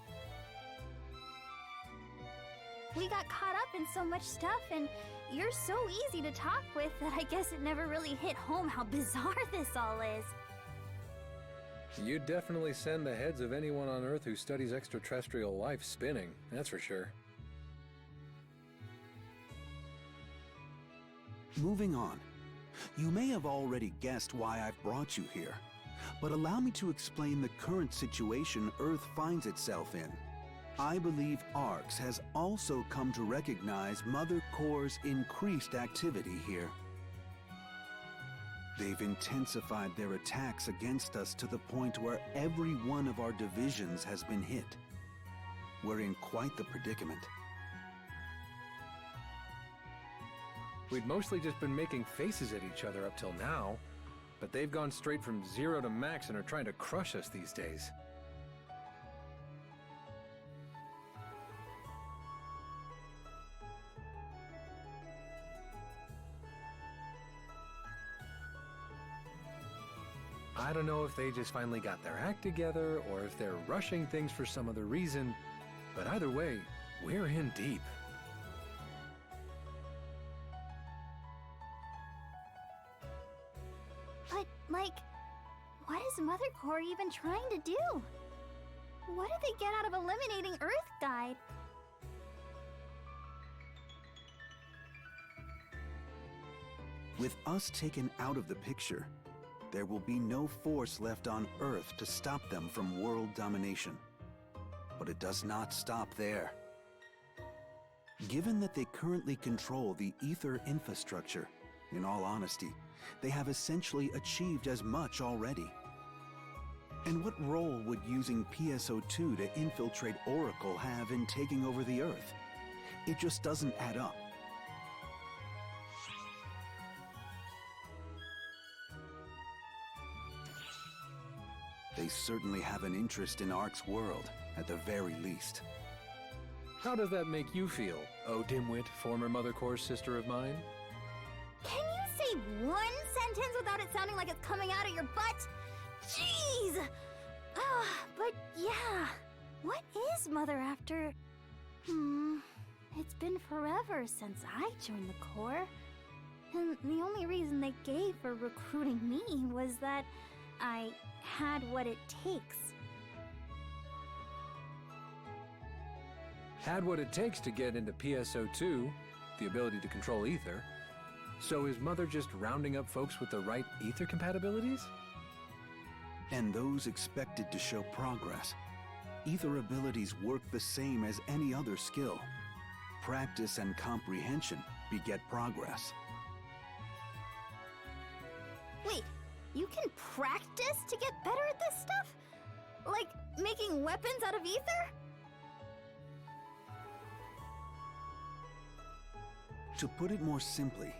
We got caught up in so much stuff, and you're so easy to talk with that I guess it never really hit home how bizarre this all is. You'd definitely send the heads of anyone on Earth who studies extraterrestrial life spinning, that's for sure. Moving on. You may have already guessed why I've brought you here, but allow me to explain the current situation Earth finds itself in. I believe ARX has also come to recognize Mother Core's increased activity here. They've intensified their attacks against us to the point where every one of our divisions has been hit. We're in quite the predicament. We'd mostly just been making faces at each other up till now, but they've gone straight from 0 to max and are trying to crush us these days. I don't know if they just finally got their act together or if they're rushing things for some other reason, but either way, we're in deep. But, like, what is Mother Core even trying to do? What did they get out of eliminating Earthguide? With us taken out of the picture, there will be no force left on Earth to stop them from world domination. But it does not stop there. Given that they currently control the ether infrastructure, in all honesty, they have essentially achieved as much already. And what role would using PSO2 to infiltrate Oracle have in taking over the Earth? It just doesn't add up. They certainly have an interest in ARC's world, at the very least. How does that make you feel, oh dimwit, former Mother Core sister of mine? Can you say one sentence without it sounding like it's coming out of your butt? Jeez! But yeah, what is Mother after? It's been forever since I joined the Corps. And the only reason they gave for recruiting me was that I had what it takes. Had what it takes to get into PSO2, the ability to control ether. So is Mother just rounding up folks with the right ether compatibilities? And those expected to show progress. Ether abilities work the same as any other skill. Practice and comprehension beget progress. Wait, you can practice to get better at this stuff? Like making weapons out of ether? To put it more simply,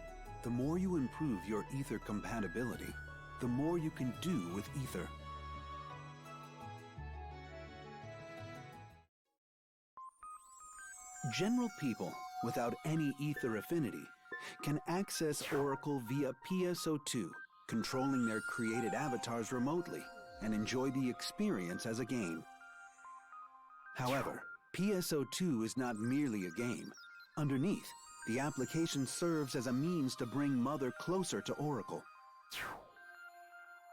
the more you improve your ether compatibility, the more you can do with ether. General people without any ether affinity can access Oracle via PSO2, controlling their created avatars remotely, and enjoy the experience as a game. However, PSO2 is not merely a game. Underneath, the application serves as a means to bring Mother closer to Oracle.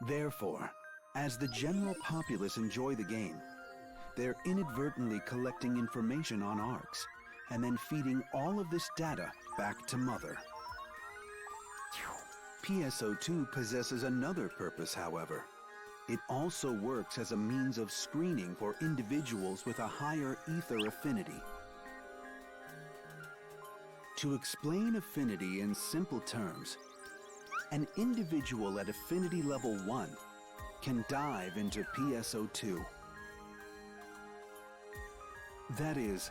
Therefore, as the general populace enjoy the game, they're inadvertently collecting information on ARCs, and then feeding all of this data back to Mother. PSO2 possesses another purpose, however. It also works as a means of screening for individuals with a higher ether affinity. To explain affinity in simple terms, an individual at affinity level 1 can dive into PSO2. That is,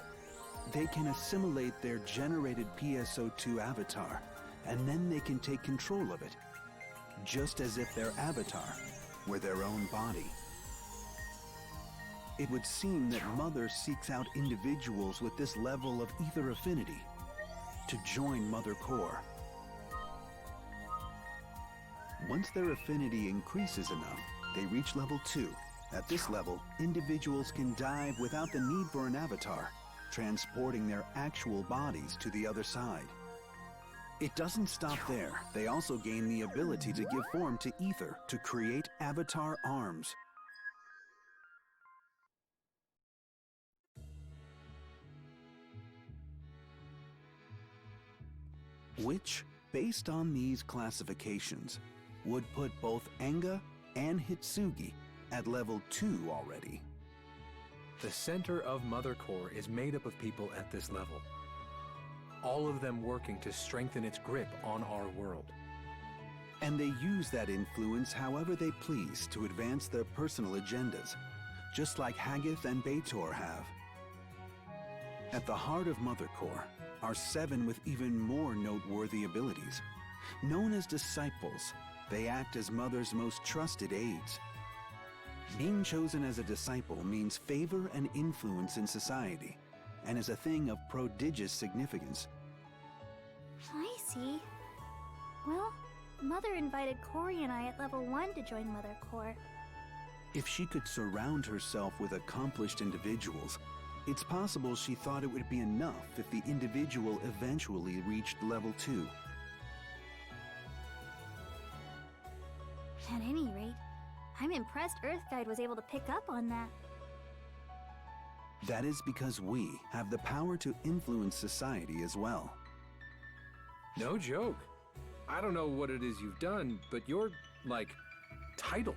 they can assimilate their generated PSO2 avatar, and then they can take control of it, just as if their avatar were their own body. It would seem that Mother seeks out individuals with this level of ether affinity to join Mother Core. Once their affinity increases enough, they reach level 2. At this level, individuals can dive without the need for an avatar, transporting their actual bodies to the other side. It doesn't stop there. They also gain the ability to give form to ether to create avatar arms. Which, based on these classifications, would put both Enga and Hitsugi at level 2 already. The center of Mother Core is made up of people at this level. All of them working to strengthen its grip on our world. And they use that influence however they please to advance their personal agendas, just like Hagith and Baator have. At the heart of Mother Core are 7 with even more noteworthy abilities. Known as disciples, they act as Mother's most trusted aides. Being chosen as a disciple means favor and influence in society, and is a thing of prodigious significance. I see. Well, Mother invited Corey and I at level 1 to join Mother Core. If she could surround herself with accomplished individuals, it's possible she thought it would be enough if the individual eventually reached level 2. At any rate, I'm impressed Earthguide was able to pick up on that. That is because we have the power to influence society as well. No joke. I don't know what it is you've done, but you're, like, titled.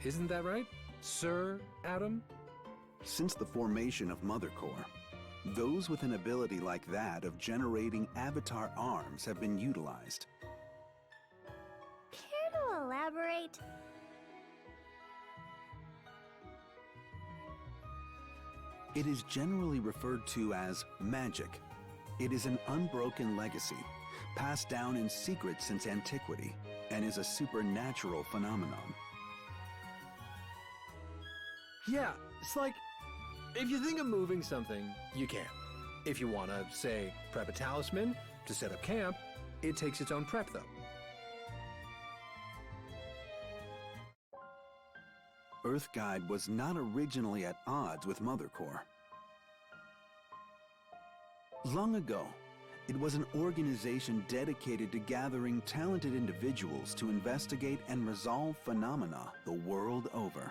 Isn't that right, Sir Adam? Since the formation of Mother Core, those with an ability like that of generating avatar arms have been utilized. Care to elaborate? It is generally referred to as magic. It is an unbroken legacy, passed down in secret since antiquity, and is a supernatural phenomenon. Yeah, it's like If you think of moving something, you can. If you want to, say, prep a talisman to set up camp, it takes its own prep, though. Earthguide was not originally at odds with Mother Core. Long ago, it was an organization dedicated to gathering talented individuals to investigate and resolve phenomena the world over.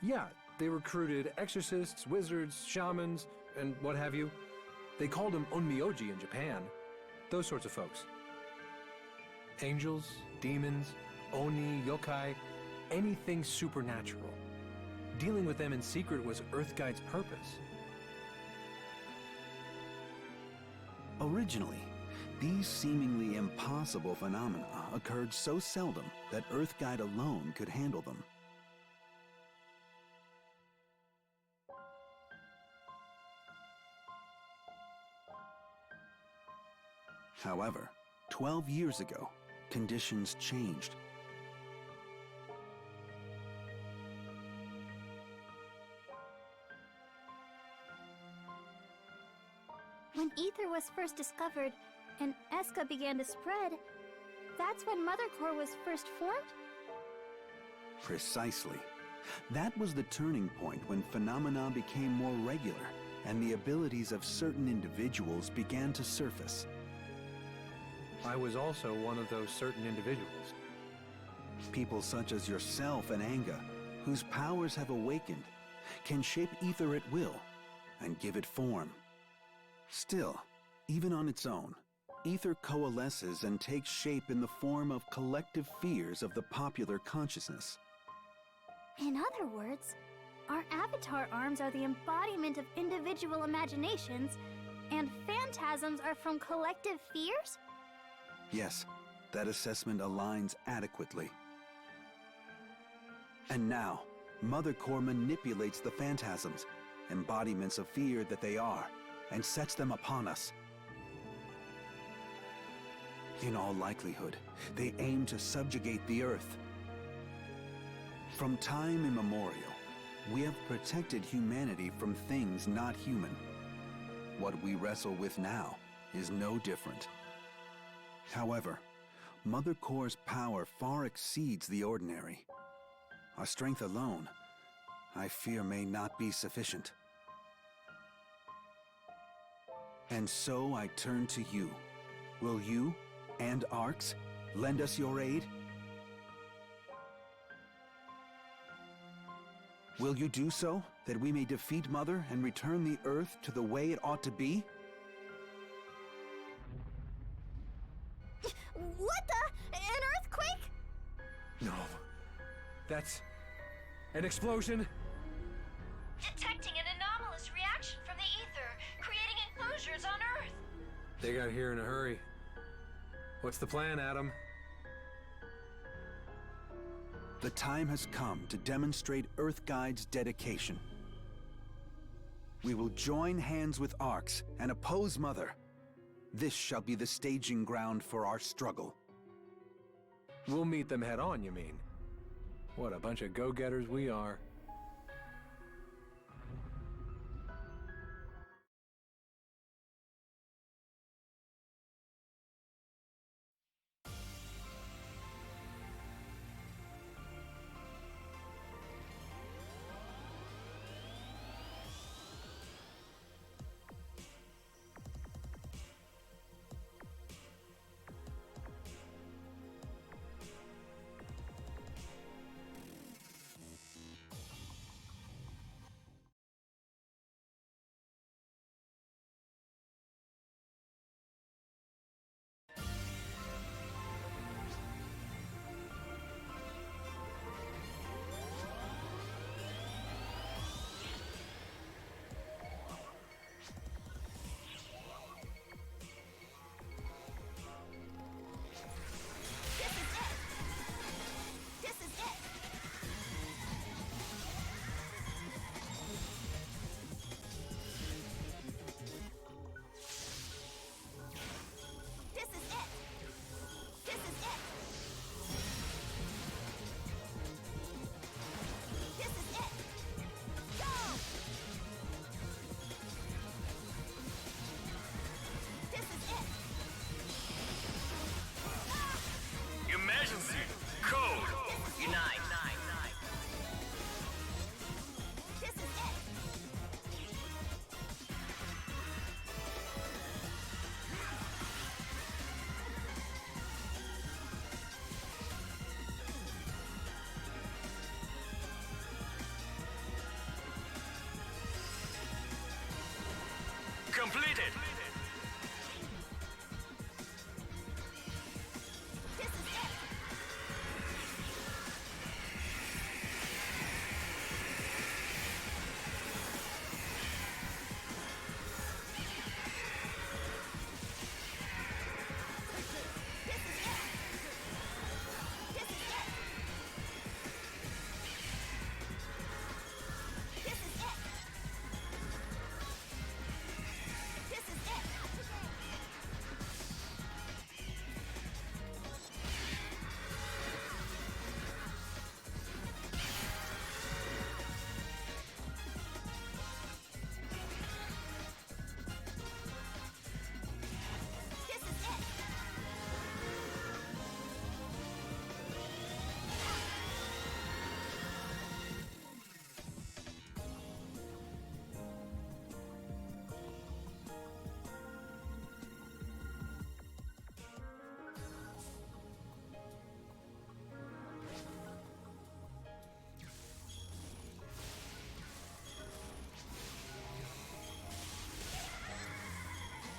Yeah, they recruited exorcists, wizards, shamans, and what have you. They called them onmyoji in Japan. Those sorts of folks. Angels, demons, oni, yokai, anything supernatural. Dealing with them in secret was Earthguide's purpose. Originally, these seemingly impossible phenomena occurred so seldom that Earthguide alone could handle them. However, 12 years ago, conditions changed. When ether was first discovered and Eska began to spread, that's when Mother Core was first formed? Precisely. That was the turning point when phenomena became more regular and the abilities of certain individuals began to surface. I was also one of those certain individuals. People such as yourself and Anga, whose powers have awakened, can shape ether at will and give it form. Still, even on its own, ether coalesces and takes shape in the form of collective fears of the popular consciousness. In other words, our avatar arms are the embodiment of individual imaginations, and phantasms are from collective fears? Yes, that assessment aligns adequately. And now, Mother Core manipulates the phantasms, embodiments of fear that they are, and sets them upon us. In all likelihood, they aim to subjugate the Earth. From time immemorial, we have protected humanity from things not human. What we wrestle with now is no different. However, Mother Core's power far exceeds the ordinary. Our strength alone, I fear, may not be sufficient. And so I turn to you. Will you and Arx lend us your aid? Will you do so, that we may defeat Mother and return the Earth to the way it ought to be? What the? An earthquake? No. That's an explosion? Detecting an anomalous reaction from the ether, creating enclosures on Earth. They got here in a hurry. What's the plan, Adam? The time has come to demonstrate Earthguide's dedication. We will join hands with Arx and oppose Mother. This shall be the staging ground for our struggle. We'll meet them head on, you mean? What a bunch of go-getters we are. Completed.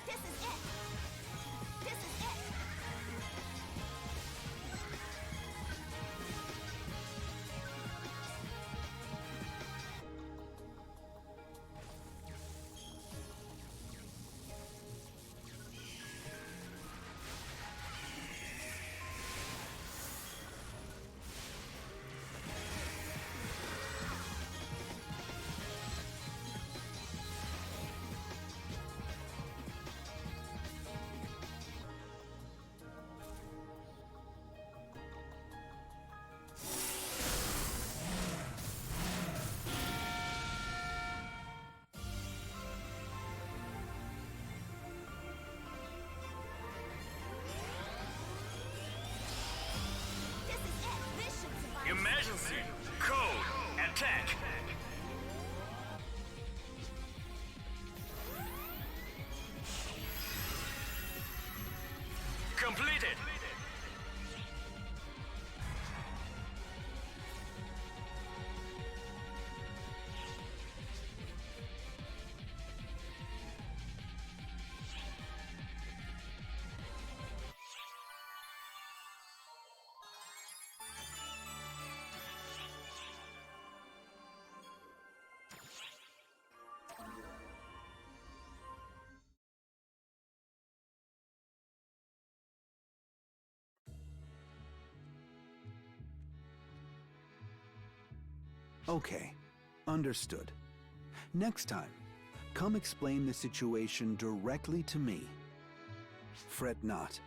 This is it! Emergency. Code. Attack. Completed. Okay, understood. Next time, come explain the situation directly to me. Fret not.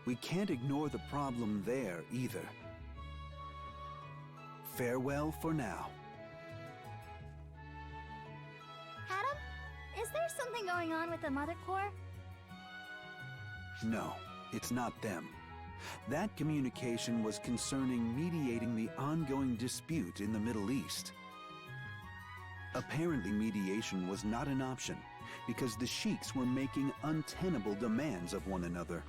We can't ignore the problem there either. Farewell for now. Adam, is there something going on with the Mother Core? No, it's not them. That communication was concerning mediating the ongoing dispute in the Middle East. Apparently, mediation was not an option because the sheiks were making untenable demands of one another.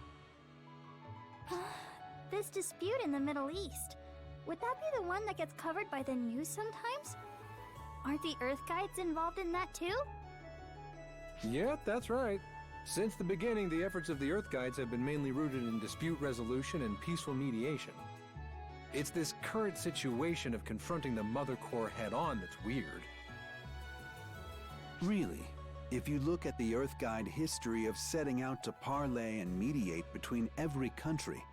This dispute in the Middle East, would that be the one that gets covered by the news sometimes? Aren't the Earth Guides involved in that too? Yep, that's right. Since the beginning, the efforts of the Earth Guides have been mainly rooted in dispute resolution and peaceful mediation. It's this current situation of confronting the Mother Core head-on that's weird. Really, if you look at the Earth Guide history of setting out to parley and mediate between every country,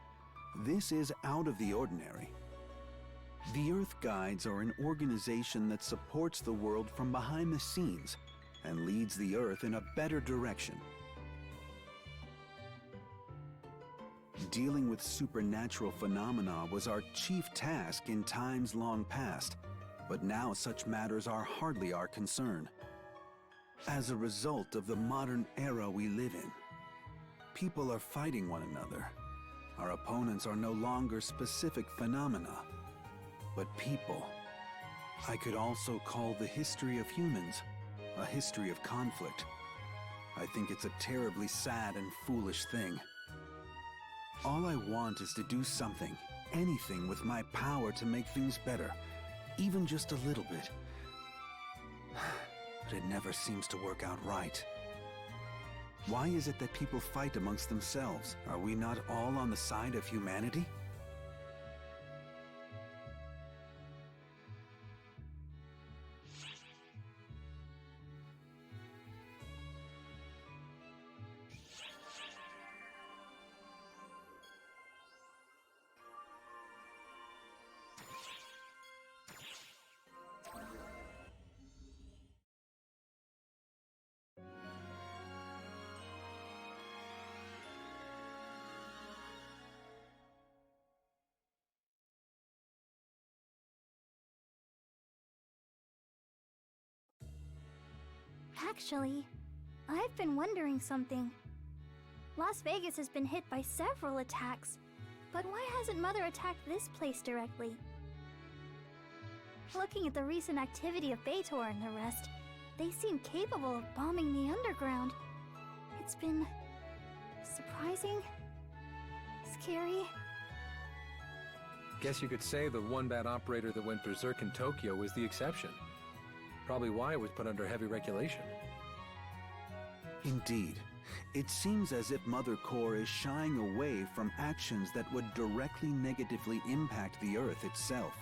this is out of the ordinary. The Earth Guides are an organization that supports the world from behind the scenes and leads the Earth in a better direction. Dealing with supernatural phenomena was our chief task in times long past, but now such matters are hardly our concern. As a result of the modern era we live in, people are fighting one another. Our opponents are no longer specific phenomena, but people. I could also call the history of humans a history of conflict. I think it's a terribly sad and foolish thing. All I want is to do something, anything with my power to make things better, even just a little bit. But it never seems to work out right. Why is it that people fight amongst themselves? Are we not all on the side of humanity? Actually, I've been wondering something. Las Vegas has been hit by several attacks, but why hasn't Mother attacked this place directly? Looking at the recent activity of Baator and the rest, they seem capable of bombing the underground. It's been surprising, scary. Guess you could say the one bad operator that went berserk in Tokyo was the exception. Probably why it was put under heavy regulation. Indeed. It seems as if Mother Core is shying away from actions that would directly negatively impact the Earth itself.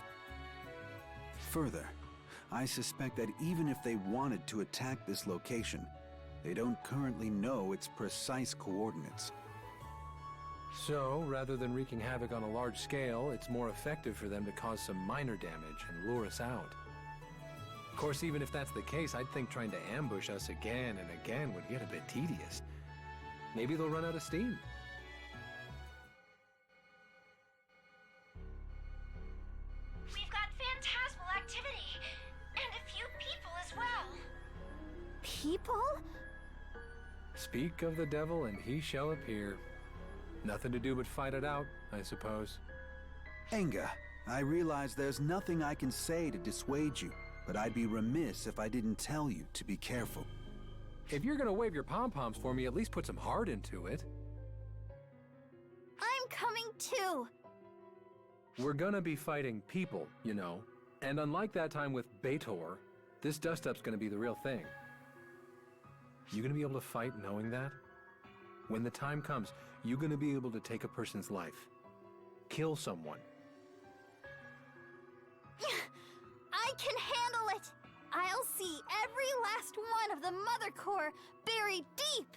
Further, I suspect that even if they wanted to attack this location, they don't currently know its precise coordinates. So, rather than wreaking havoc on a large scale, it's more effective for them to cause some minor damage and lure us out. Of course, even if that's the case, I'd think trying to ambush us again and again would get a bit tedious. Maybe they'll run out of steam. We've got phantasmal activity, and a few people as well. People? Speak of the devil and he shall appear. Nothing to do but fight it out, I suppose. Enga, I realize there's nothing I can say to dissuade you, but I'd be remiss if I didn't tell you to be careful. If you're gonna wave your pom-poms for me, at least put some heart into it. I'm coming too! We're gonna be fighting people, you know. And unlike that time with Baator, this dust-up's gonna be the real thing. You gonna be able to fight knowing that? When the time comes, you gonna be able to take a person's life. Kill someone. I can handle it! I'll see every last one of the Mother Core buried deep!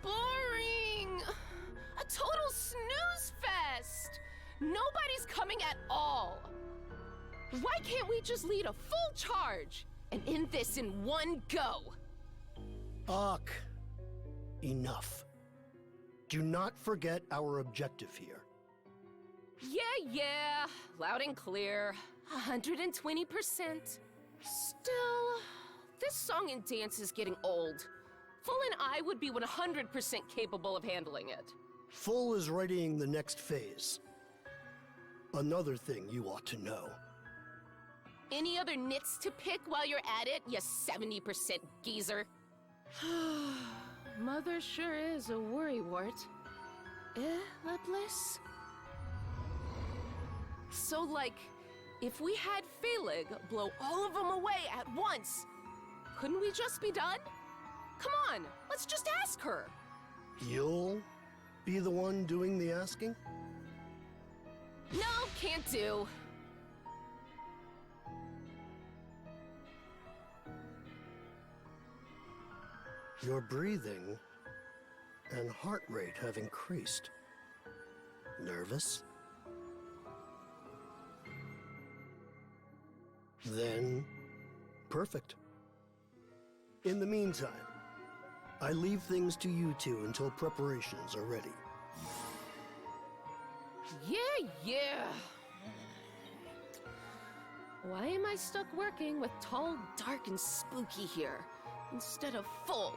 Boring! A total snooze fest! Nobody's coming at all! Why can't we just lead a full charge and end this in one go? Ak, enough. Do not forget our objective here. Yeah, loud and clear. 120%. Still, this song and dance is getting old. Full and I would be 100% capable of handling it. Full is readying the next phase. Another thing you ought to know. Any other nits to pick while you're at it, you 70% geezer? Mother sure is a worrywart. Lovelace? So, like, if we had Felig blow all of them away at once, couldn't we just be done? Come on, let's just ask her. You'll be the one doing the asking? No, can't do. Your breathing and heart rate have increased. Nervous? Then, perfect. In the meantime, I leave things to you two until preparations are ready. Yeah. Why am I stuck working with tall, dark, and spooky here instead of full?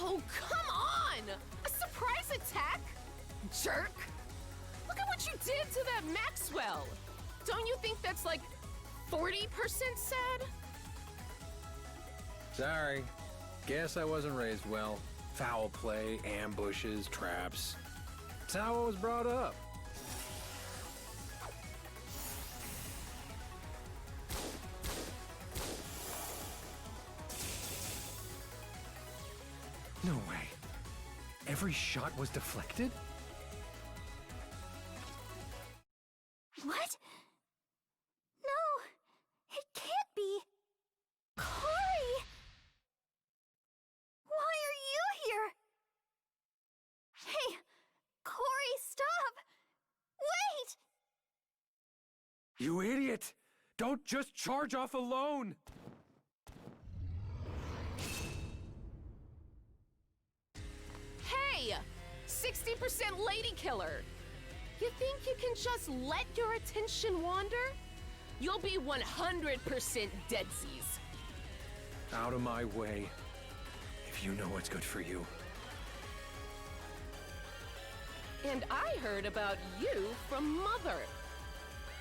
Oh, come on! A surprise attack? Jerk! Look at what you did to that Maxwell! Don't you think that's like 40% sad? Sorry. Guess I wasn't raised well. Foul play, ambushes, traps. That's how I was brought up. No way. Every shot was deflected? What? No, it can't be. Corey! Why are you here? Hey, Corey, stop! Wait! You idiot! Don't just charge off alone! Hey! 60% lady killer! You think you can just let your attention wander? You'll be 100% deadsies. Out of my way. If you know what's good for you. And I heard about you from Mother.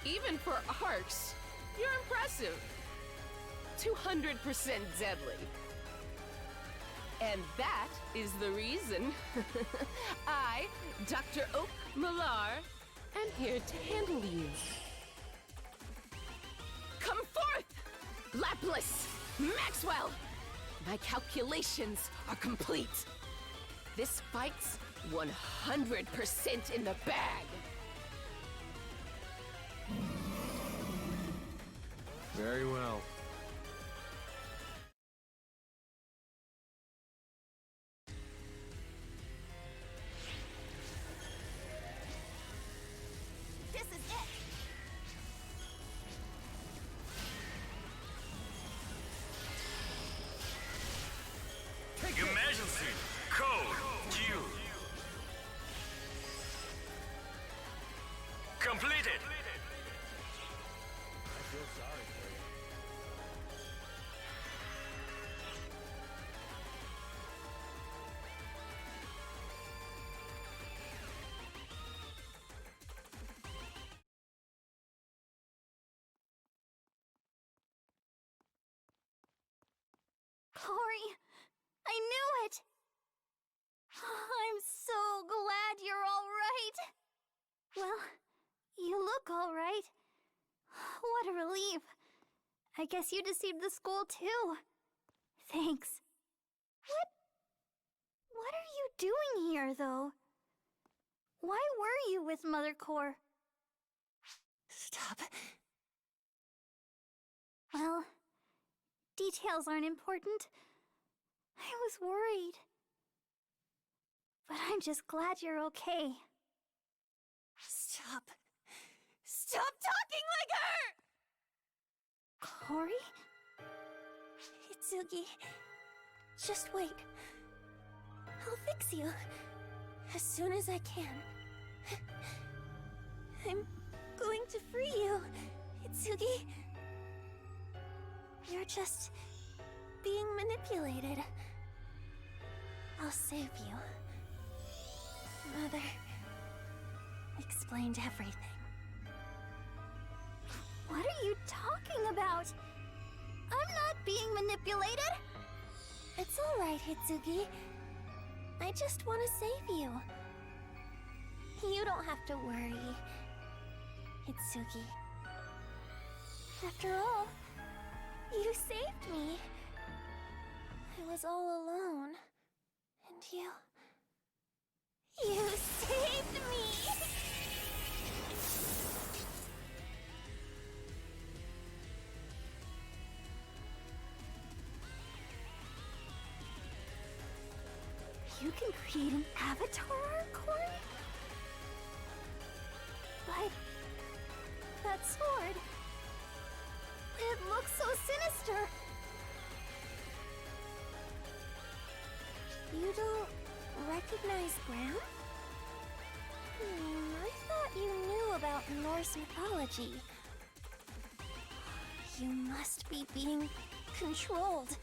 Even for ARCs, you're impressive. 200% deadly. And that is the reason I, Dr. Oak Millar, am here to handle you. Come forth, Laplace, Maxwell! My calculations are complete. This fight's 100% in the bag. Very well. This is it! Emergency! Code due! Completed! I feel sorry for you. Corey, I knew it! I'm so glad you're all right. Well, you look all right. What a relief. I guess you deceived the school too. Thanks. What are you doing here, though? Why were you with Mother Core? Stop. Well, details aren't important. I was worried. But I'm just glad you're okay. Stop. Stop talking like her! Corey? Hitsugi, just wait. I'll fix you. As soon as I can. I'm going to free you, Hitsugi. You're just being manipulated. I'll save you. Mother explained everything. What are you talking about? I'm not being manipulated. It's all right, Hitsugi. I just want to save you. You don't have to worry, Hitsugi. After all, you saved me. I was all alone, and you saved me! You can create an avatar, Corey? But that sword, it looks so sinister. You don't recognize Graham? I thought you knew about Norse mythology. You must be being controlled.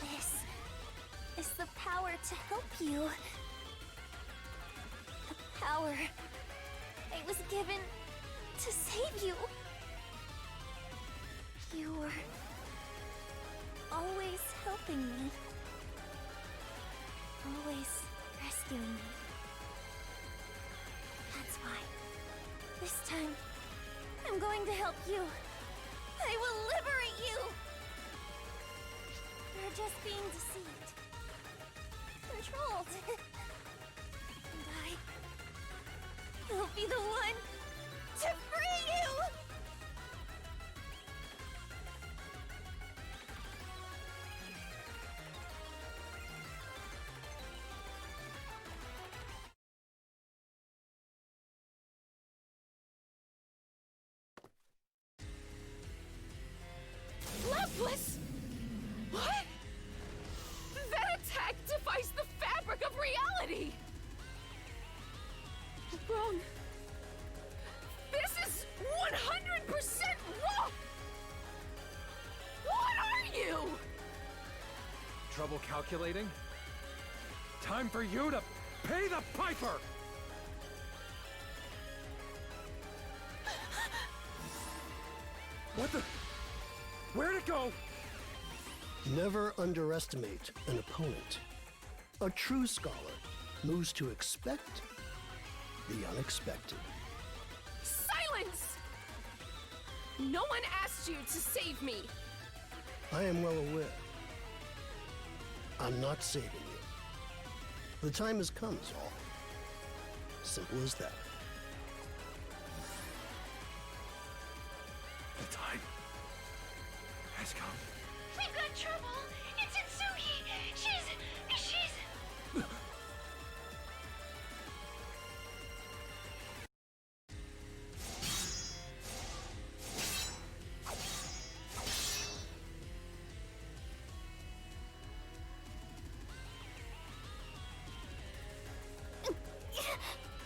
This is the power to help you. The power I was given to save you. You were always helping me. Always rescuing me. That's why, this time, I'm going to help you. I will liberate you! You're just being deceived. Controlled. And I will be the one to free you! Loveless! What? That attack defies the fabric of reality! Wrong. This is 100% wrong! What are you? Trouble calculating? Time for you to pay the piper! What the? Where'd it go? Never underestimate an opponent. A true scholar knows to expect the unexpected. Silence! No one asked you to save me. I am well aware. I'm not saving you. The time has come, is all. Simple as that. The time has come. We've got trouble! It's Itsuki! She's...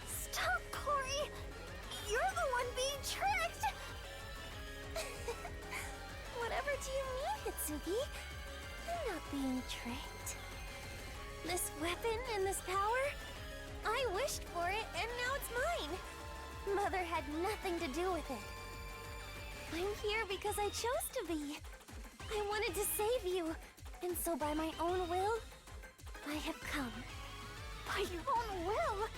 Stop, Corey! You're the one being tricked! Whatever do you mean, Hitsugi? I'm not being tricked. This weapon and this power? I wished for it, and now it's mine. Mother had nothing to do with it. I'm here because I chose to be. I wanted to save you, and so by my own will, I have come. By your own will?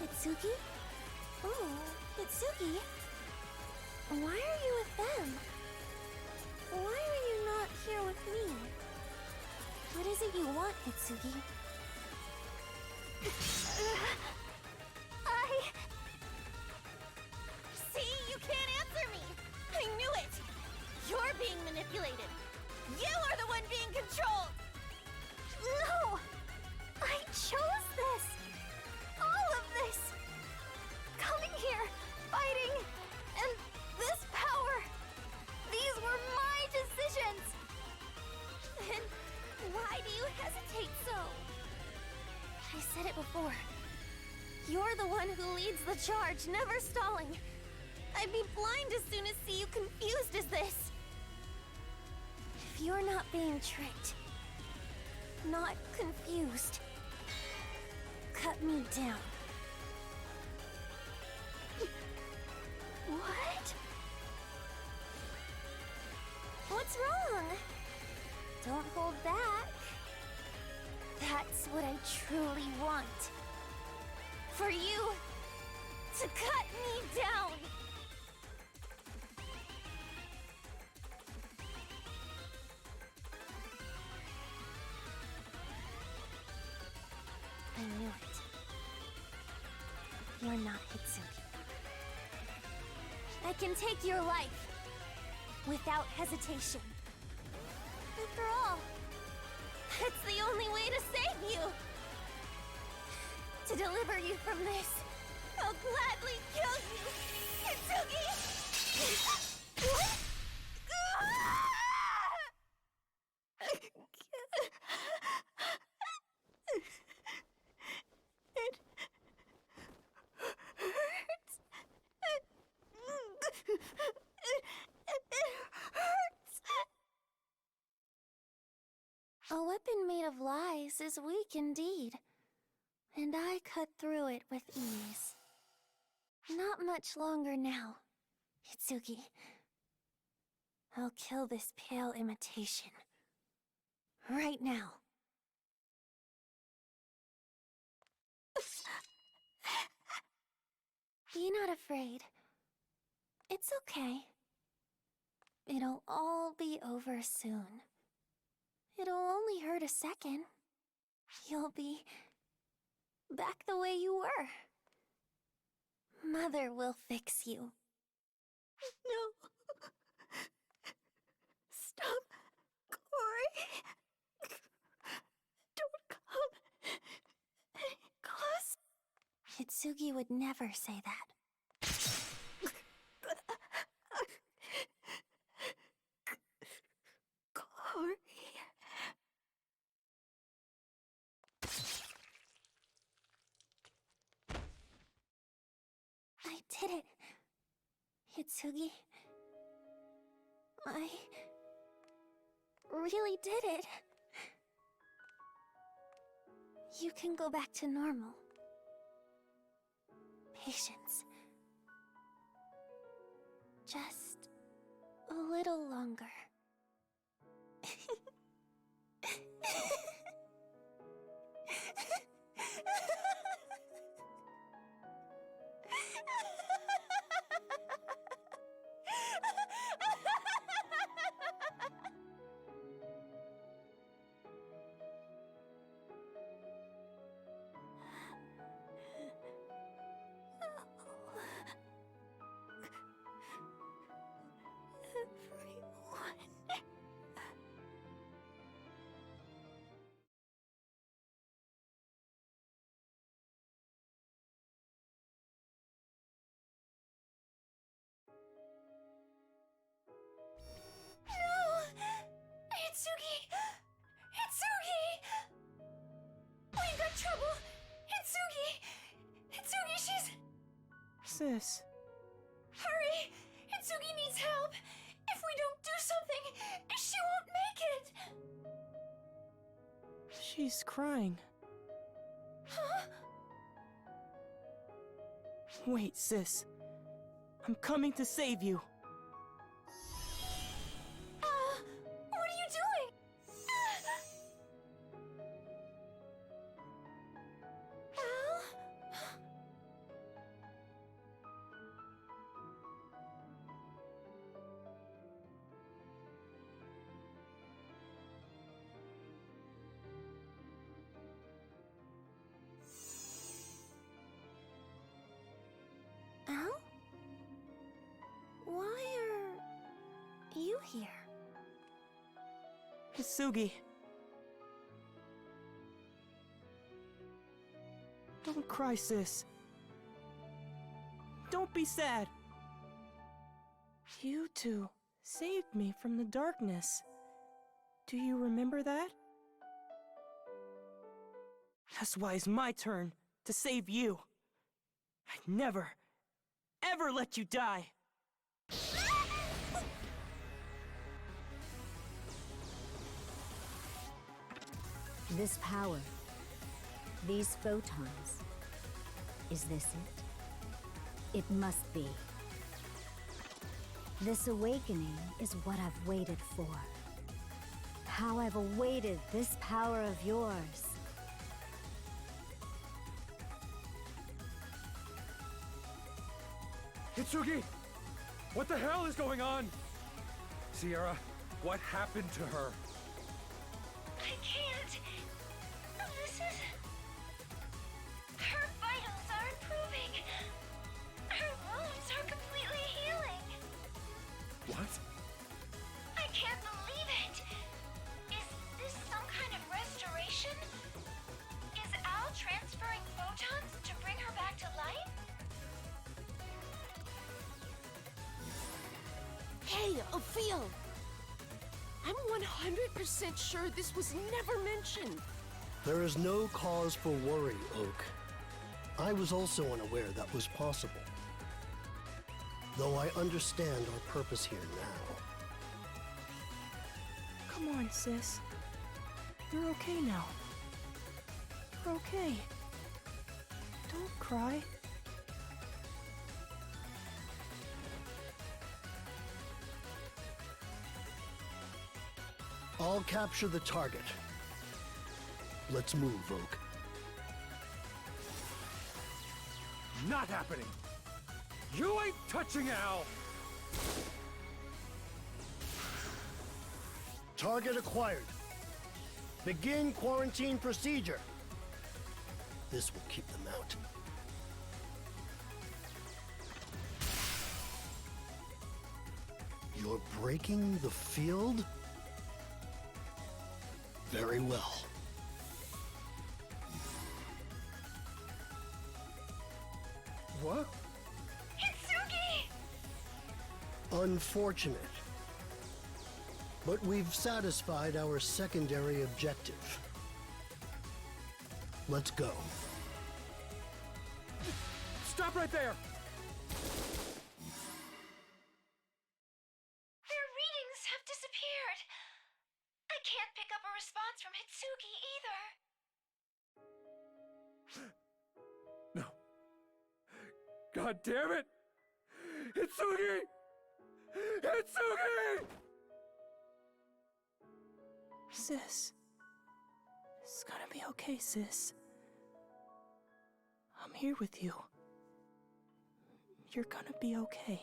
Hitsugi? Oh, Hitsugi? Why are you with them? Why are you not here with me? What is it you want, Hitsugi? See, you can't answer me! I knew it! You're being manipulated! You are the one being controlled! No! I chose this! All of this! Coming here, fighting, and this power! These were my decisions! Then why do you hesitate so? I said it before. You're the one who leads the charge, never stalling. I'd be blind as soon as see you confused as this. If you're not being tricked, not confused, cut me down. What? What's wrong? Don't hold back. That's what I truly want. For you to cut me down. I knew it. You're not Hitsugi. I can take your life without hesitation. After all, It's the only way to save you! To deliver you from this, I'll gladly kill you! Hitsugi! What? It hurts. It hurts. A weapon made of lies is weak indeed, and I cut through it with ease. Not much longer now, Hitsugi. I'll kill this pale imitation. Right now. Be not afraid. It's okay. It'll all be over soon. It'll only hurt a second. You'll be back the way you were. Mother will fix you. No. Stop, Corey. Don't come any close. Hitsugi would never say that. Corey. I did it, Hitsugi. I really did it. You can go back to normal. Patience. Just a little longer. Hitsugi! Hitsugi! We got trouble! Hitsugi! Hitsugi, she's... Sis. Hurry! Hitsugi needs help! If we don't do something, she won't make it! She's crying. Huh? Wait, sis. I'm coming to save you. What are you doing? Al? Al? Why are you here? Hitsugi. Don't cry, sis. Don't be sad. You two saved me from the darkness. Do you remember that? That's why it's my turn to save you. I'd never, ever let you die. This power, these photons, is this it? It must be. This awakening is what I've waited for. How I've awaited this power of yours. Hitsugi! What the hell is going on? Sierra, what happened to her? I can't. This is... Her vitals are improving. Her wounds are completely healing. What? I can't believe it. Is this some kind of resurrection? a field. I'm 100% sure this was never mentioned. There is no cause for worry, Oak. I was also unaware that was possible. Though I understand our purpose here now. Come on, sis. You're okay now. You're okay. Don't cry. I'll capture the target. Let's move, Oak. Not happening! You ain't touching Al! Target acquired. Begin quarantine procedure. This will keep them out. You're breaking the field? Very well. What? Hitsugi! Unfortunate. But we've satisfied our secondary objective. Let's go. Stop right there! Their readings have disappeared. I can't pick up a response from Hitsugi either. No. God damn it! Hitsugi! Hitsugi! Sis. It's gonna be okay, sis. I'm here with you. You're gonna be okay.